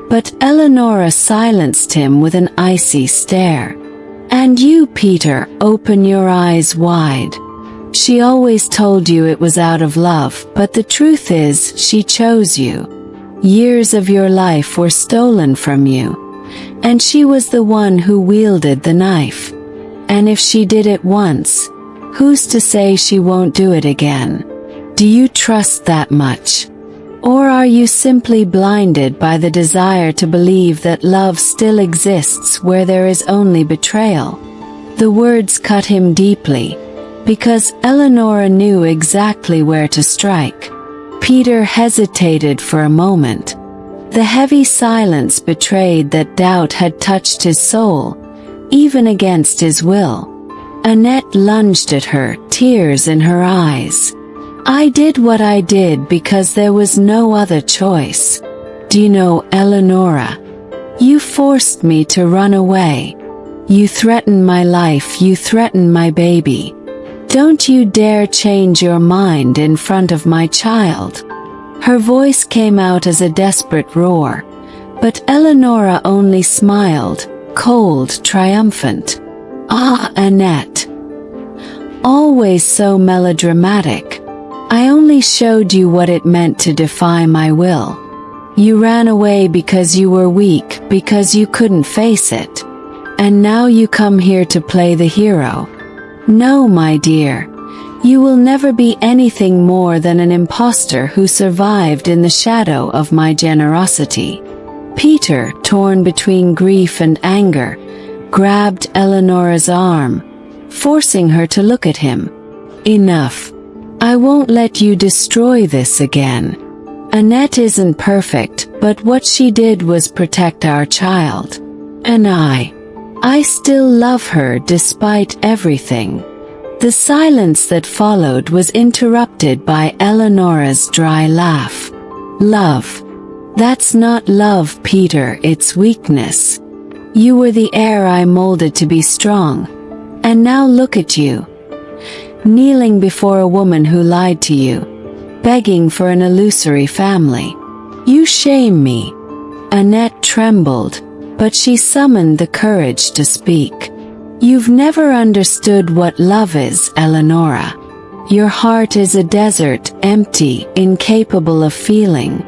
but Eleonora silenced him with an icy stare. "And you, Peter, open your eyes wide. She always told you it was out of love, but the truth is, she chose you. Years of your life were stolen from you, and she was the one who wielded the knife. And if she did it once, Who's to say she won't do it again? Do you trust that much? Or are you simply blinded by the desire to believe that love still exists where there is only betrayal? The words cut him deeply, because Eleonora knew exactly where to strike. Peter hesitated for a moment. The heavy silence betrayed that doubt had touched his soul, even against his will. Annette lunged at her, tears in her eyes. I did what I did because there was no other choice. Do you know, Eleonora? You forced me to run away. You threatened my life, you threatened my baby. Don't you dare change your mind in front of my child. Her voice came out as a desperate roar, but Eleonora only smiled, cold, triumphant. Ah, Annette. Always so melodramatic. I only showed you what it meant to defy my will. You ran away because you were weak, because you couldn't face it. And now you come here to play the hero. No, my dear. You will never be anything more than an impostor who survived in the shadow of my generosity. Peter, torn between grief and anger, grabbed Eleonora's arm, forcing her to look at him. Enough. I won't let you destroy this again. Annette isn't perfect, but what she did was protect our child. And I still love her despite everything. The silence that followed was interrupted by Eleonora's dry laugh. Love. That's not love, Peter, it's weakness. You were the heir I molded to be strong. And now look at you. Kneeling before a woman who lied to you. Begging for an illusory family. You shame me. Annette trembled, but she summoned the courage to speak. You've never understood what love is, Eleonora. Your heart is a desert, empty, incapable of feeling.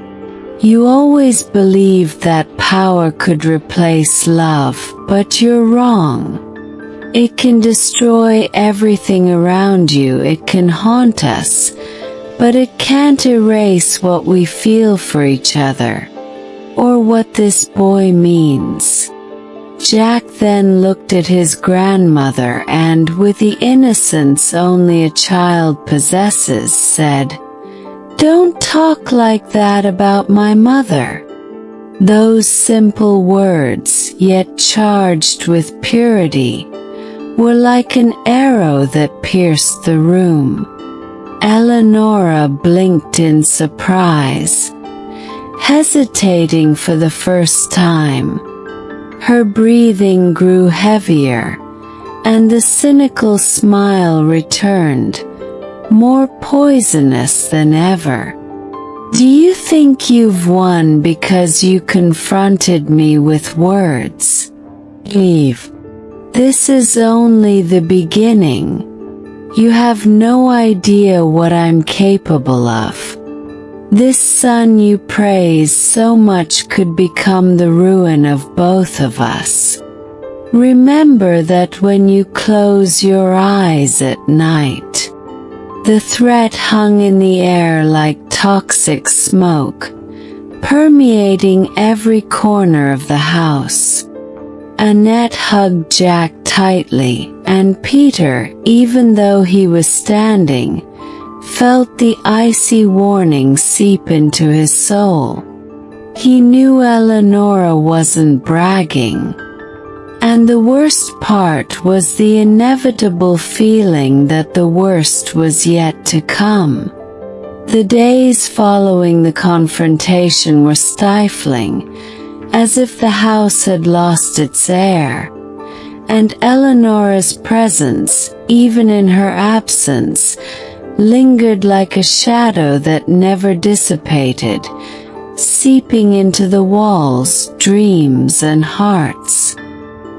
You always believed that power could replace love, but you're wrong. It can destroy everything around you, it can haunt us, but it can't erase what we feel for each other, or what this boy means. Jack then looked at his grandmother and, with the innocence only a child possesses, said, "Don't talk like that about my mother." Those simple words, yet charged with purity, were like an arrow that pierced the room. Eleonora blinked in surprise, hesitating for the first time. Her breathing grew heavier, and the cynical smile returned, more poisonous than ever. Do you think you've won because you confronted me with words? Leave. This is only the beginning. You have no idea what I'm capable of. This son you praise so much could become the ruin of both of us. Remember that when you close your eyes at night. The threat hung in the air like toxic smoke, permeating every corner of the house. Annette hugged Jack tightly, and Peter, even though he was standing, felt the icy warning seep into his soul. He knew Eleonora wasn't bragging. And the worst part was the inevitable feeling that the worst was yet to come. The days following the confrontation were stifling, as if the house had lost its air. And Eleonora's presence, even in her absence, lingered like a shadow that never dissipated, seeping into the walls, dreams, and hearts.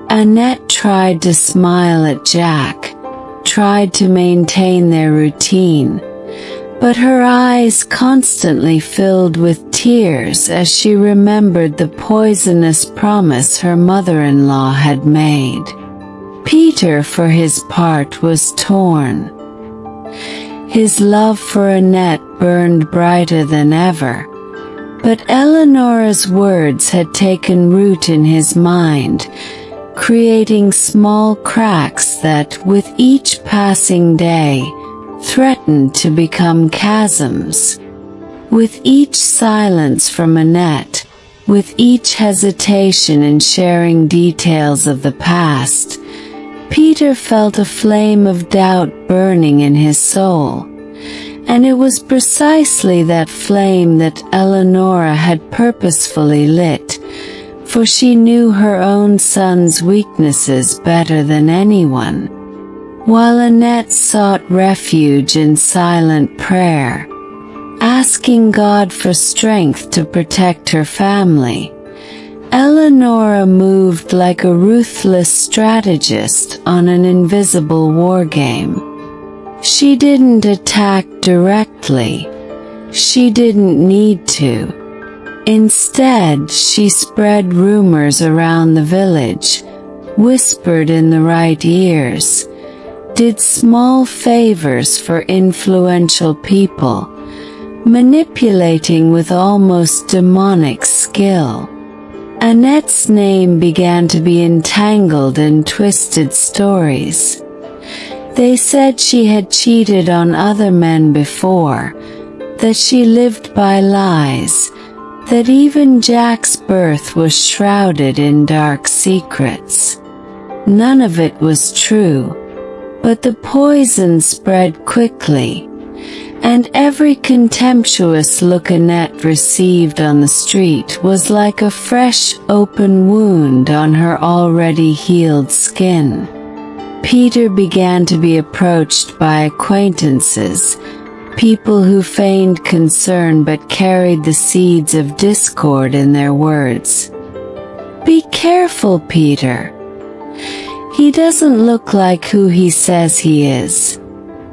Annette tried to smile at Jack, tried to maintain their routine, but her eyes constantly filled with tears as she remembered the poisonous promise her mother-in-law had made. Peter, for his part, was torn. His love for Annette burned brighter than ever, but Eleanora's words had taken root in his mind, creating small cracks that, with each passing day, threatened to become chasms. With each silence from Annette, with each hesitation in sharing details of the past, Peter felt a flame of doubt burning in his soul. And it was precisely that flame that Eleanora had purposefully lit, for she knew her own son's weaknesses better than anyone. While Annette sought refuge in silent prayer, asking God for strength to protect her family, Eleanora moved like a ruthless strategist on an invisible war game. She didn't attack directly. She didn't need to. Instead, she spread rumors around the village, whispered in the right ears, did small favors for influential people, manipulating with almost demonic skill. Annette's name began to be entangled in twisted stories. They said she had cheated on other men before, that she lived by lies, that even Jack's birth was shrouded in dark secrets. None of it was true, but the poison spread quickly, and every contemptuous look Annette received on the street was like a fresh, open wound on her already healed skin. Peter began to be approached by acquaintances, people who feigned concern but carried the seeds of discord in their words. "Be careful, Peter. He doesn't look like who he says he is.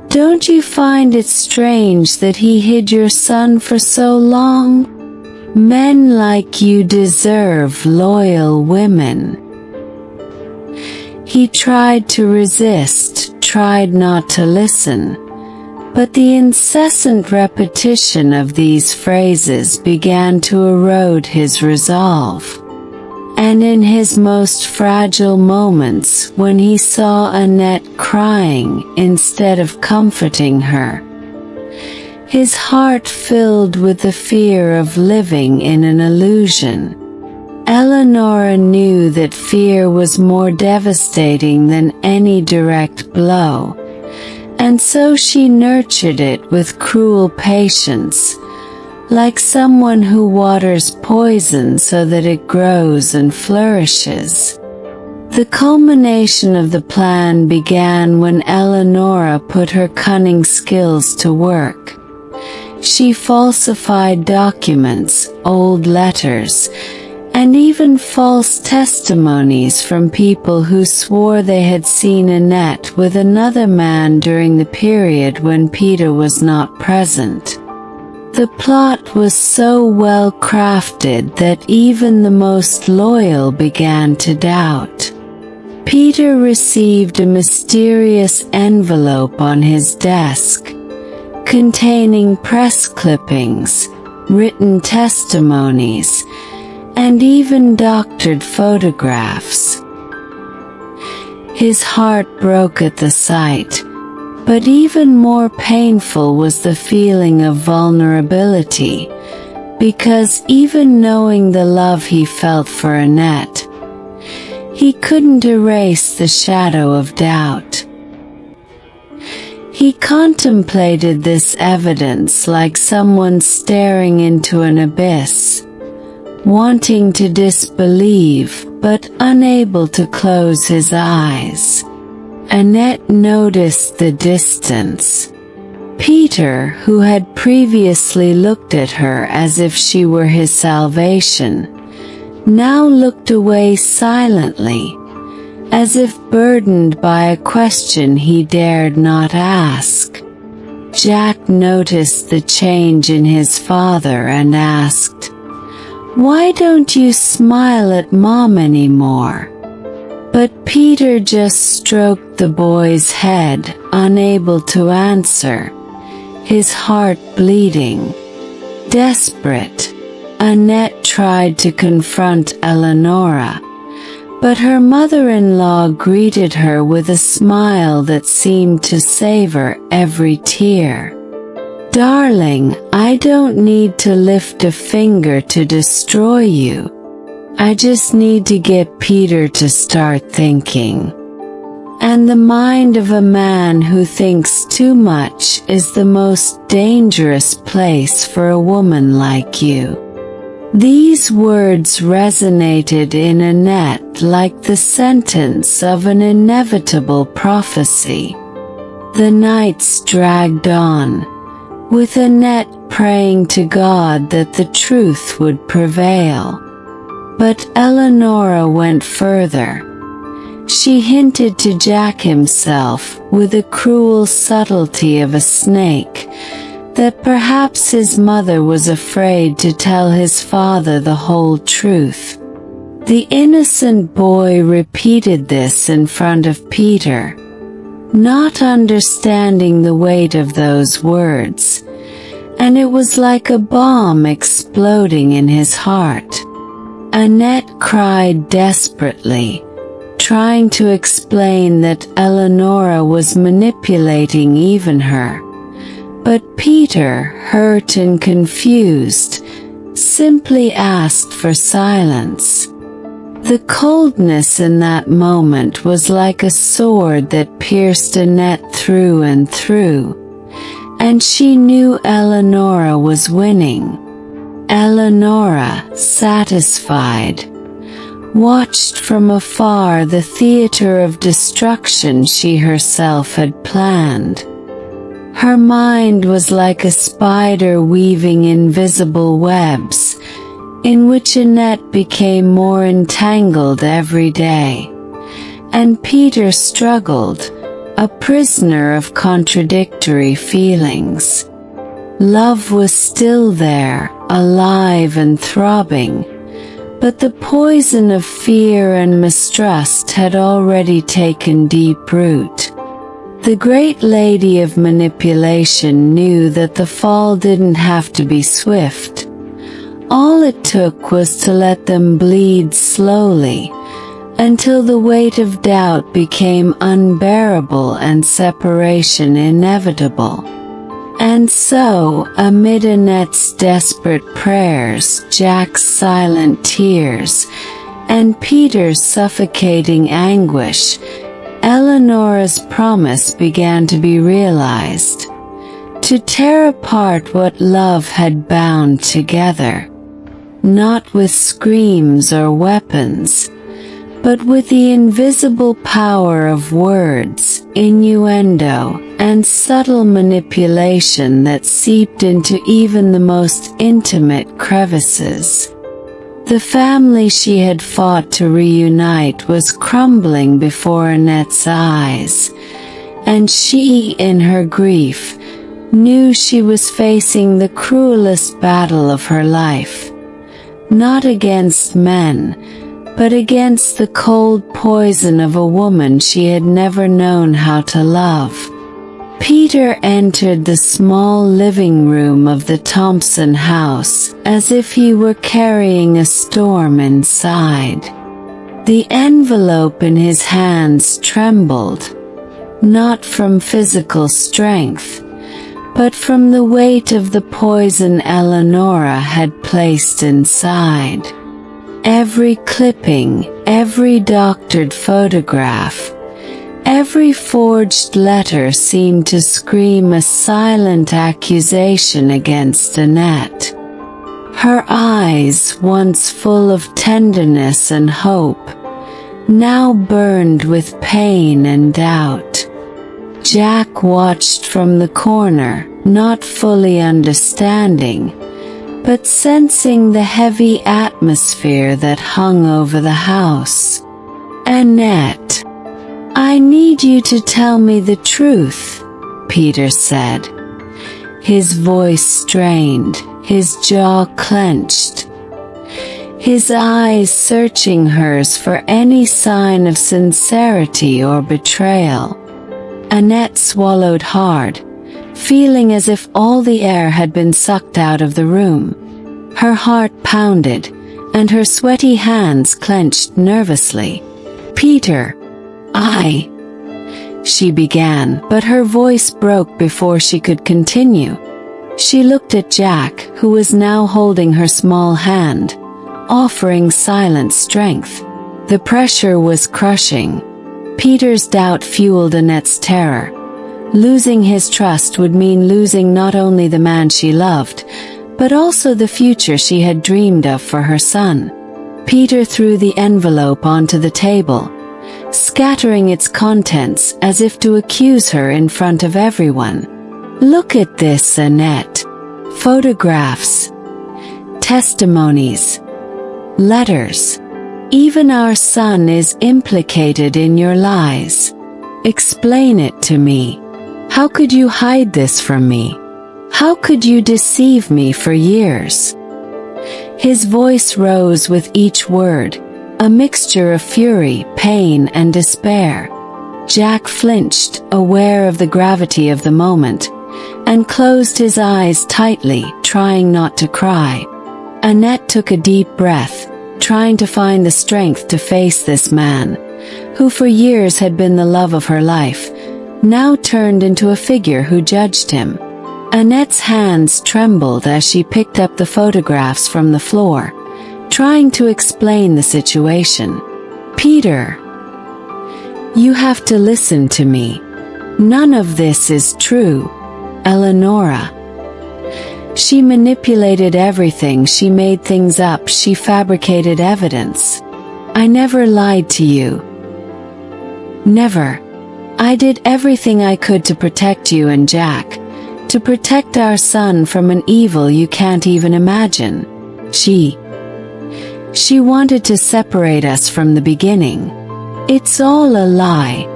Don't you find it strange that he hid your son for so long? Men like you deserve loyal women." He tried to resist, tried not to listen, but the incessant repetition of these phrases began to erode his resolve. And in his most fragile moments, when he saw Annette crying instead of comforting her, his heart filled with the fear of living in an illusion. Eleanora knew that fear was more devastating than any direct blow, and so she nurtured it with cruel patience, like someone who waters poison so that it grows and flourishes. The culmination of the plan began when Eleanora put her cunning skills to work. She falsified documents, old letters, and even false testimonies from people who swore they had seen Annette with another man during the period when Peter was not present. The plot was so well crafted that even the most loyal began to doubt. Peter received a mysterious envelope on his desk, containing press clippings, written testimonies, and even doctored photographs. His heart broke at the sight. But even more painful was the feeling of vulnerability, because even knowing the love he felt for Annette, he couldn't erase the shadow of doubt. He contemplated this evidence like someone staring into an abyss, wanting to disbelieve but unable to close his eyes. Annette noticed the distance. Peter, who had previously looked at her as if she were his salvation, now looked away silently, as if burdened by a question he dared not ask. Jack noticed the change in his father and asked, "Why don't you smile at Mom anymore?" But Peter just stroked the boy's head, unable to answer, his heart bleeding. Desperate, Annette tried to confront Eleonora, but her mother-in-law greeted her with a smile that seemed to savor every tear. "Darling, I don't need to lift a finger to destroy you. I just need to get Peter to start thinking." And the mind of a man who thinks too much is the most dangerous place for a woman like you. These words resonated in Annette like the sentence of an inevitable prophecy. The nights dragged on, with Annette praying to God that the truth would prevail. But Eleonora went further. She hinted to Jack himself, with the cruel subtlety of a snake, that perhaps his mother was afraid to tell his father the whole truth. The innocent boy repeated this in front of Peter, not understanding the weight of those words, and it was like a bomb exploding in his heart. Annette cried desperately, trying to explain that Eleonora was manipulating even her. But Peter, hurt and confused, simply asked for silence. The coldness in that moment was like a sword that pierced Annette through and through, and she knew Eleonora was winning. Eleonora, satisfied, watched from afar the theater of destruction she herself had planned. Her mind was like a spider weaving invisible webs, in which Annette became more entangled every day. And Peter struggled, a prisoner of contradictory feelings. Love was still there, alive and throbbing, but the poison of fear and mistrust had already taken deep root. The great lady of manipulation knew that the fall didn't have to be swift. All it took was to let them bleed slowly, until the weight of doubt became unbearable and separation inevitable. And so, amid Annette's desperate prayers, Jack's silent tears, and Peter's suffocating anguish, Eleonora's promise began to be realized, to tear apart what love had bound together, not with screams or weapons, but with the invisible power of words, innuendo, and subtle manipulation that seeped into even the most intimate crevices. The family she had fought to reunite was crumbling before Annette's eyes, and she, in her grief, knew she was facing the cruelest battle of her life, not against men, but against the cold poison of a woman she had never known how to love. Peter entered the small living room of the Thompson house, as if he were carrying a storm inside. The envelope in his hands trembled, not from physical strength, but from the weight of the poison Eleonora had placed inside. Every clipping, every doctored photograph, every forged letter seemed to scream a silent accusation against Annette. Her eyes, once full of tenderness and hope, now burned with pain and doubt. Jack watched from the corner, not fully understanding, but sensing the heavy atmosphere that hung over the house. "Annette, I need you to tell me the truth," Peter said. His voice strained, his jaw clenched. his eyes searching hers for any sign of sincerity or betrayal. Annette swallowed hard, feeling as if all the air had been sucked out of the room. Her heart pounded, and her sweaty hands clenched nervously. "Peter, she began, but her voice broke before she could continue. She looked at Jack, who was now holding her small hand, offering silent strength. The pressure was crushing. Peter's doubt fueled Annette's terror. Losing his trust would mean losing not only the man she loved, but also the future she had dreamed of for her son. Peter threw the envelope onto the table, scattering its contents as if to accuse her in front of everyone. "Look at this, Annette. Photographs, testimonies, letters. Even our son is implicated in your lies. Explain it to me. How could you hide this from me? How could you deceive me for years?" His voice rose with each word, a mixture of fury, pain, and despair. Jack flinched, aware of the gravity of the moment, and closed his eyes tightly, trying not to cry. Annette took a deep breath, trying to find the strength to face this man, who for years had been the love of her life, now turned into a figure who judged him. Annette's hands trembled as she picked up the photographs from the floor, trying to explain the situation. "Peter, you have to listen to me. None of this is true. Eleonora. She manipulated everything, she made things up, she fabricated evidence. I never lied to you. Never. I did everything I could to protect you and Jack, to protect our son from an evil you can't even imagine. She wanted to separate us from the beginning. It's all a lie."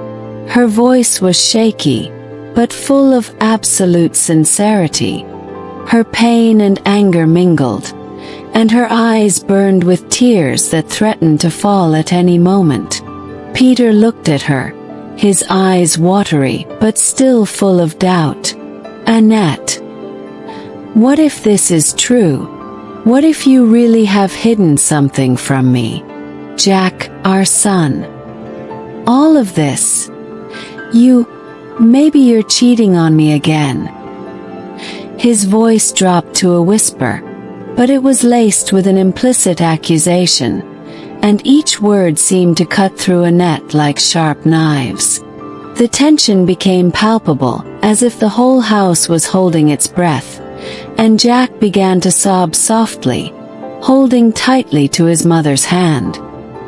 Her voice was shaky, but full of absolute sincerity. Her pain and anger mingled, and her eyes burned with tears that threatened to fall at any moment. Peter looked at her, his eyes watery but still full of doubt. "Annette, what if this is true? What if you really have hidden something from me? Jack, our son. All of this. Maybe you're cheating on me again." His voice dropped to a whisper, but it was laced with an implicit accusation, and each word seemed to cut through Annette like sharp knives. The tension became palpable, as if the whole house was holding its breath, and Jack began to sob softly, holding tightly to his mother's hand.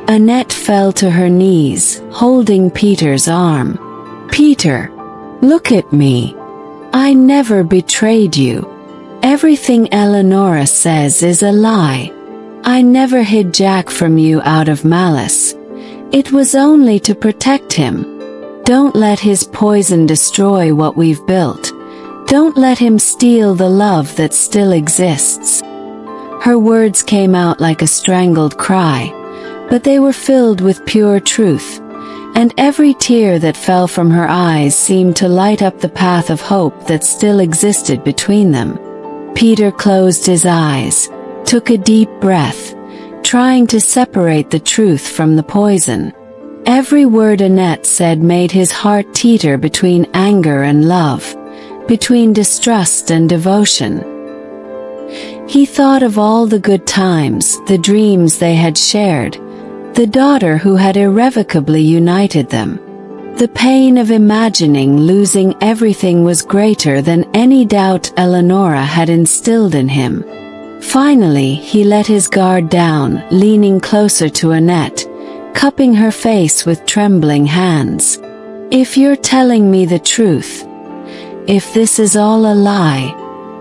Annette fell to her knees, holding Peter's arm. "Peter, look at me. I never betrayed you. Everything Eleonora says is a lie. I never hid Jack from you out of malice. It was only to protect him. Don't let his poison destroy what we've built. Don't let him steal the love that still exists." Her words came out like a strangled cry, but they were filled with pure truth, and every tear that fell from her eyes seemed to light up the path of hope that still existed between them. Peter closed his eyes, took a deep breath, trying to separate the truth from the poison. Every word Annette said made his heart teeter between anger and love, between distrust and devotion. He thought of all the good times, the dreams they had shared, the daughter who had irrevocably united them. The pain of imagining losing everything was greater than any doubt Eleonora had instilled in him. Finally, he let his guard down, leaning closer to Annette, cupping her face with trembling hands. "If you're telling me the truth, if this is all a lie,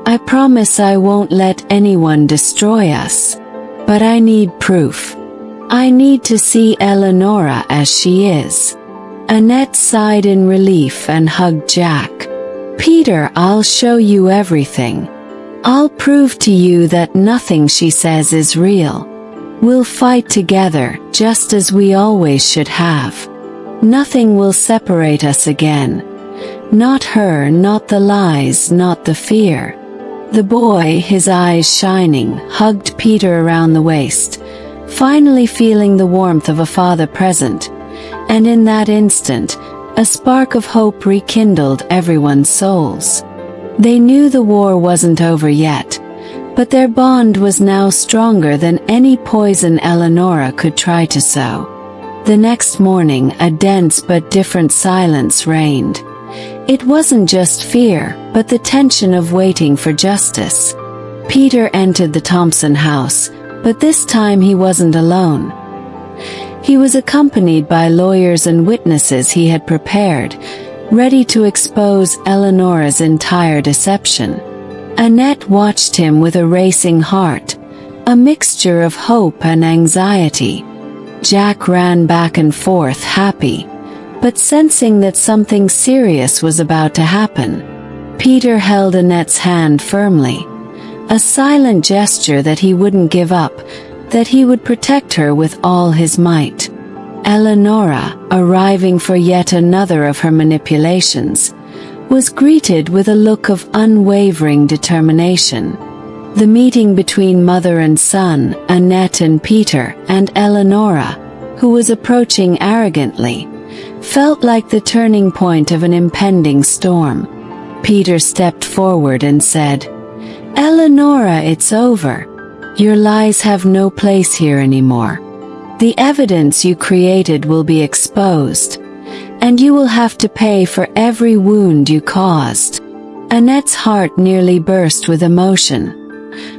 I promise I won't let anyone destroy us. But I need proof. I need to see Eleonora as she is." Annette sighed in relief and hugged Jack. "Peter, I'll show you everything. I'll prove to you that nothing she says is real. We'll fight together, just as we always should have. Nothing will separate us again. Not her, not the lies, not the fear." The boy, his eyes shining, hugged Peter around the waist, finally feeling the warmth of a father present, and in that instant, a spark of hope rekindled everyone's souls. They knew the war wasn't over yet, but their bond was now stronger than any poison Eleonora could try to sow. The next morning, a dense but different silence reigned. It wasn't just fear, but the tension of waiting for justice. Peter entered the Thompson house, but this time he wasn't alone. He was accompanied by lawyers and witnesses he had prepared, ready to expose Eleonora's entire deception. Annette watched him with a racing heart, a mixture of hope and anxiety. Jack ran back and forth, happy, but sensing that something serious was about to happen. Peter held Annette's hand firmly, a silent gesture that he wouldn't give up, that he would protect her with all his might. Eleonora, arriving for yet another of her manipulations, was greeted with a look of unwavering determination. The meeting between mother and son, Annette and Peter, and Eleonora, who was approaching arrogantly, felt like the turning point of an impending storm. Peter stepped forward and said, "Eleonora, it's over. Your lies have no place here anymore. The evidence you created will be exposed, and you will have to pay for every wound you caused." Annette's heart nearly burst with emotion.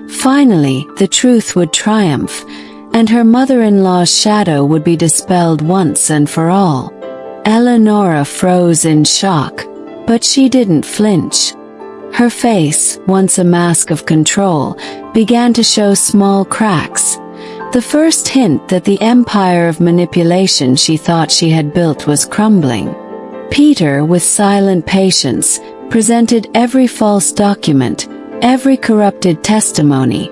Finally, the truth would triumph, and her mother-in-law's shadow would be dispelled once and for all. Eleonora froze in shock, but she didn't flinch. Her face, once a mask of control, began to show small cracks, the first hint that the empire of manipulation she thought she had built was crumbling. Peter, with silent patience, presented every false document, every corrupted testimony,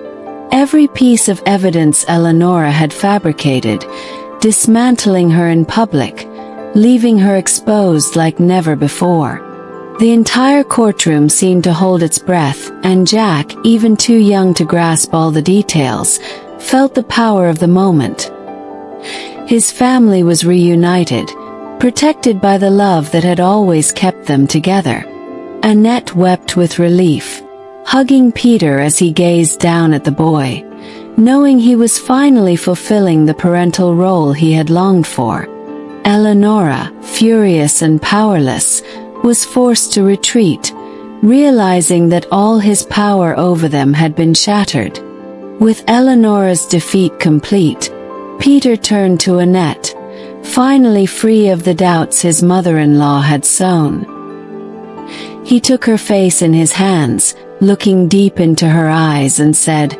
every piece of evidence Eleonora had fabricated, dismantling her in public, leaving her exposed like never before. The entire courtroom seemed to hold its breath, and Jack, even too young to grasp all the details, felt the power of the moment. His family was reunited, protected by the love that had always kept them together. Annette wept with relief, hugging Peter as he gazed down at the boy, knowing he was finally fulfilling the parental role he had longed for. Eleonora, furious and powerless, was forced to retreat, realizing that all his power over them had been shattered. With Eleonora's defeat complete, Peter turned to Annette, finally free of the doubts his mother-in-law had sown. He took her face in his hands, looking deep into her eyes, and said,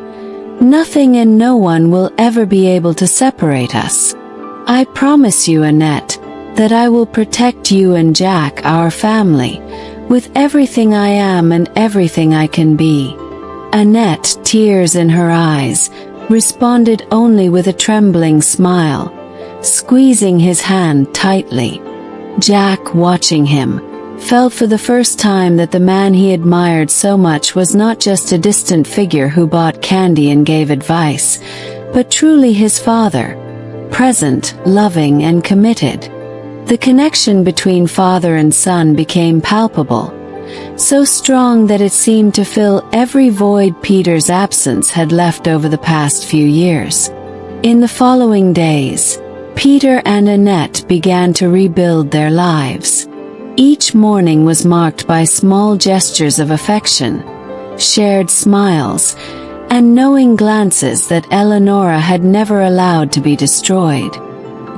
"Nothing and no one will ever be able to separate us. I promise you, Annette, that I will protect you and Jack, our family, with everything I am and everything I can be." Annette, tears in her eyes, responded only with a trembling smile, squeezing his hand tightly. Jack, watching him, felt for the first time that the man he admired so much was not just a distant figure who bought candy and gave advice, but truly his father, present, loving and committed. The connection between father and son became palpable, so strong that it seemed to fill every void Peter's absence had left over the past few years. In the following days, Peter and Annette began to rebuild their lives. Each morning was marked by small gestures of affection, shared smiles, and knowing glances that Eleonora had never allowed to be destroyed.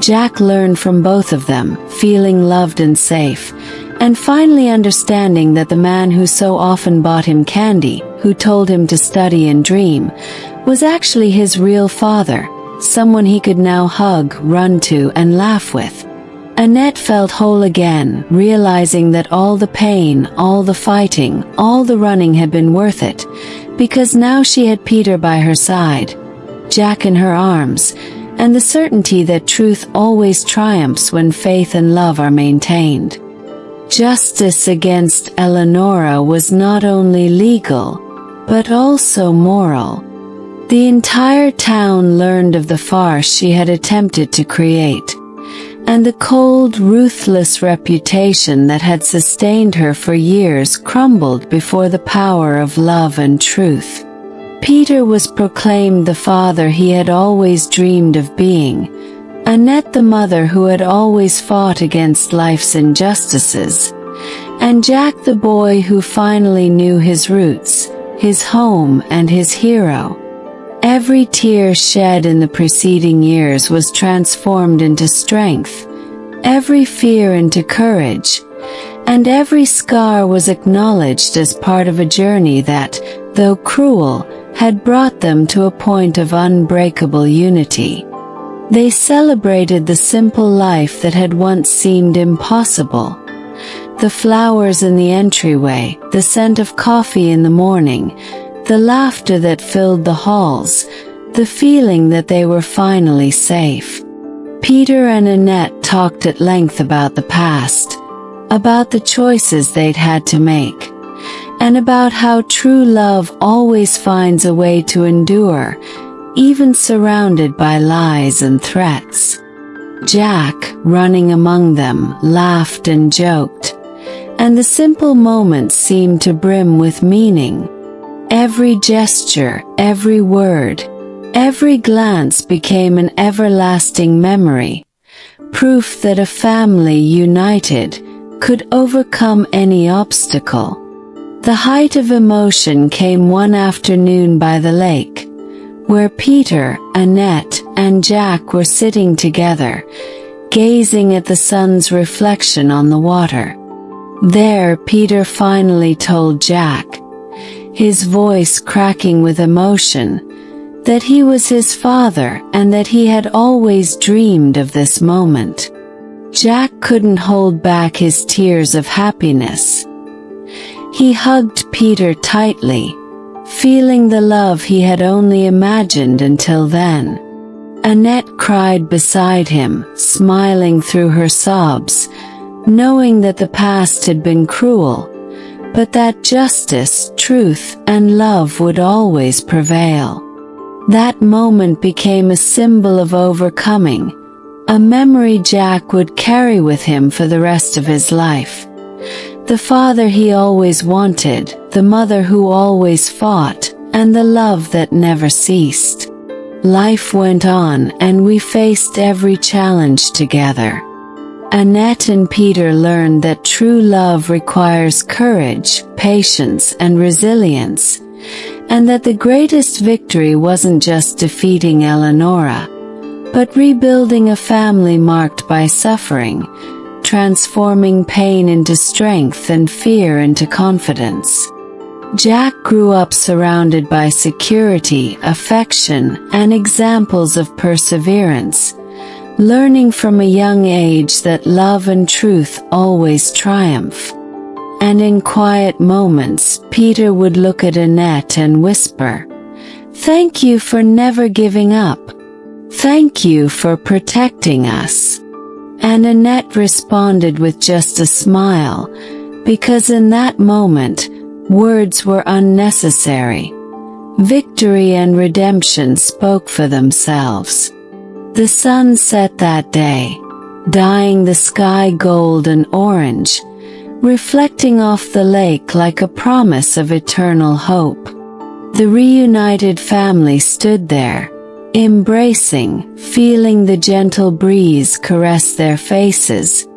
Jack learned from both of them, feeling loved and safe, and finally understanding that the man who so often bought him candy, who told him to study and dream, was actually his real father, someone he could now hug, run to, and laugh with. Annette felt whole again, realizing that all the pain, all the fighting, all the running had been worth it, because now she had Peter by her side, Jack in her arms, and the certainty that truth always triumphs when faith and love are maintained. Justice against Eleonora was not only legal, but also moral. The entire town learned of the farce she had attempted to create, and the cold, ruthless reputation that had sustained her for years crumbled before the power of love and truth. Peter was proclaimed the father he had always dreamed of being, Annette the mother who had always fought against life's injustices, and Jack the boy who finally knew his roots, his home and his hero. Every tear shed in the preceding years was transformed into strength, every fear into courage, and every scar was acknowledged as part of a journey that, though cruel, had brought them to a point of unbreakable unity. They celebrated the simple life that had once seemed impossible. The flowers in the entryway, the scent of coffee in the morning, the laughter that filled the halls, the feeling that they were finally safe. Peter and Annette talked at length about the past, about the choices they'd had to make, and about how true love always finds a way to endure, even surrounded by lies and threats. Jack, running among them, laughed and joked, and the simple moments seemed to brim with meaning. Every gesture, every word, every glance became an everlasting memory, proof that a family united could overcome any obstacle. The height of emotion came one afternoon by the lake, where Peter, Annette, and Jack were sitting together, gazing at the sun's reflection on the water. There, Peter finally told Jack, his voice cracking with emotion, that he was his father and that he had always dreamed of this moment. Jack couldn't hold back his tears of happiness. He hugged Peter tightly, feeling the love he had only imagined until then. Annette cried beside him, smiling through her sobs, knowing that the past had been cruel, but that justice, truth, and love would always prevail. That moment became a symbol of overcoming, a memory Jack would carry with him for the rest of his life. The father he always wanted, the mother who always fought, and the love that never ceased. Life went on, and we faced every challenge together. Annette and Peter learned that true love requires courage, patience, and resilience, and that the greatest victory wasn't just defeating Eleonora, but rebuilding a family marked by suffering, transforming pain into strength and fear into confidence. Jack grew up surrounded by security, affection, and examples of perseverance, learning from a young age that love and truth always triumph. And in quiet moments, Peter would look at Annette and whisper, "Thank you for never giving up. Thank you for protecting us." And Annette responded with just a smile, because in that moment, words were unnecessary. Victory and redemption spoke for themselves. The sun set that day, dyeing the sky gold and orange, reflecting off the lake like a promise of eternal hope. The reunited family stood there, embracing, feeling the gentle breeze caress their faces,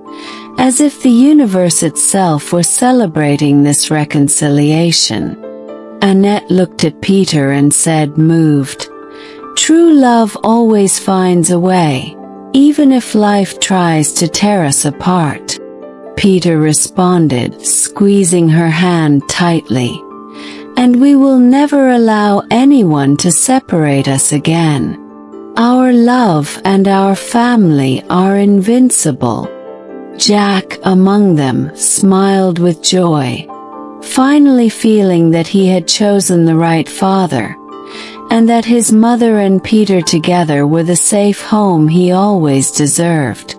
as if the universe itself were celebrating this reconciliation. Annette looked at Peter and said, moved, "True love always finds a way, even if life tries to tear us apart." Peter responded, squeezing her hand tightly, "And we will never allow anyone to separate us again. Our love and our family are invincible." Jack, among them, smiled with joy, finally feeling that he had chosen the right father, and that his mother and Peter together were the safe home he always deserved.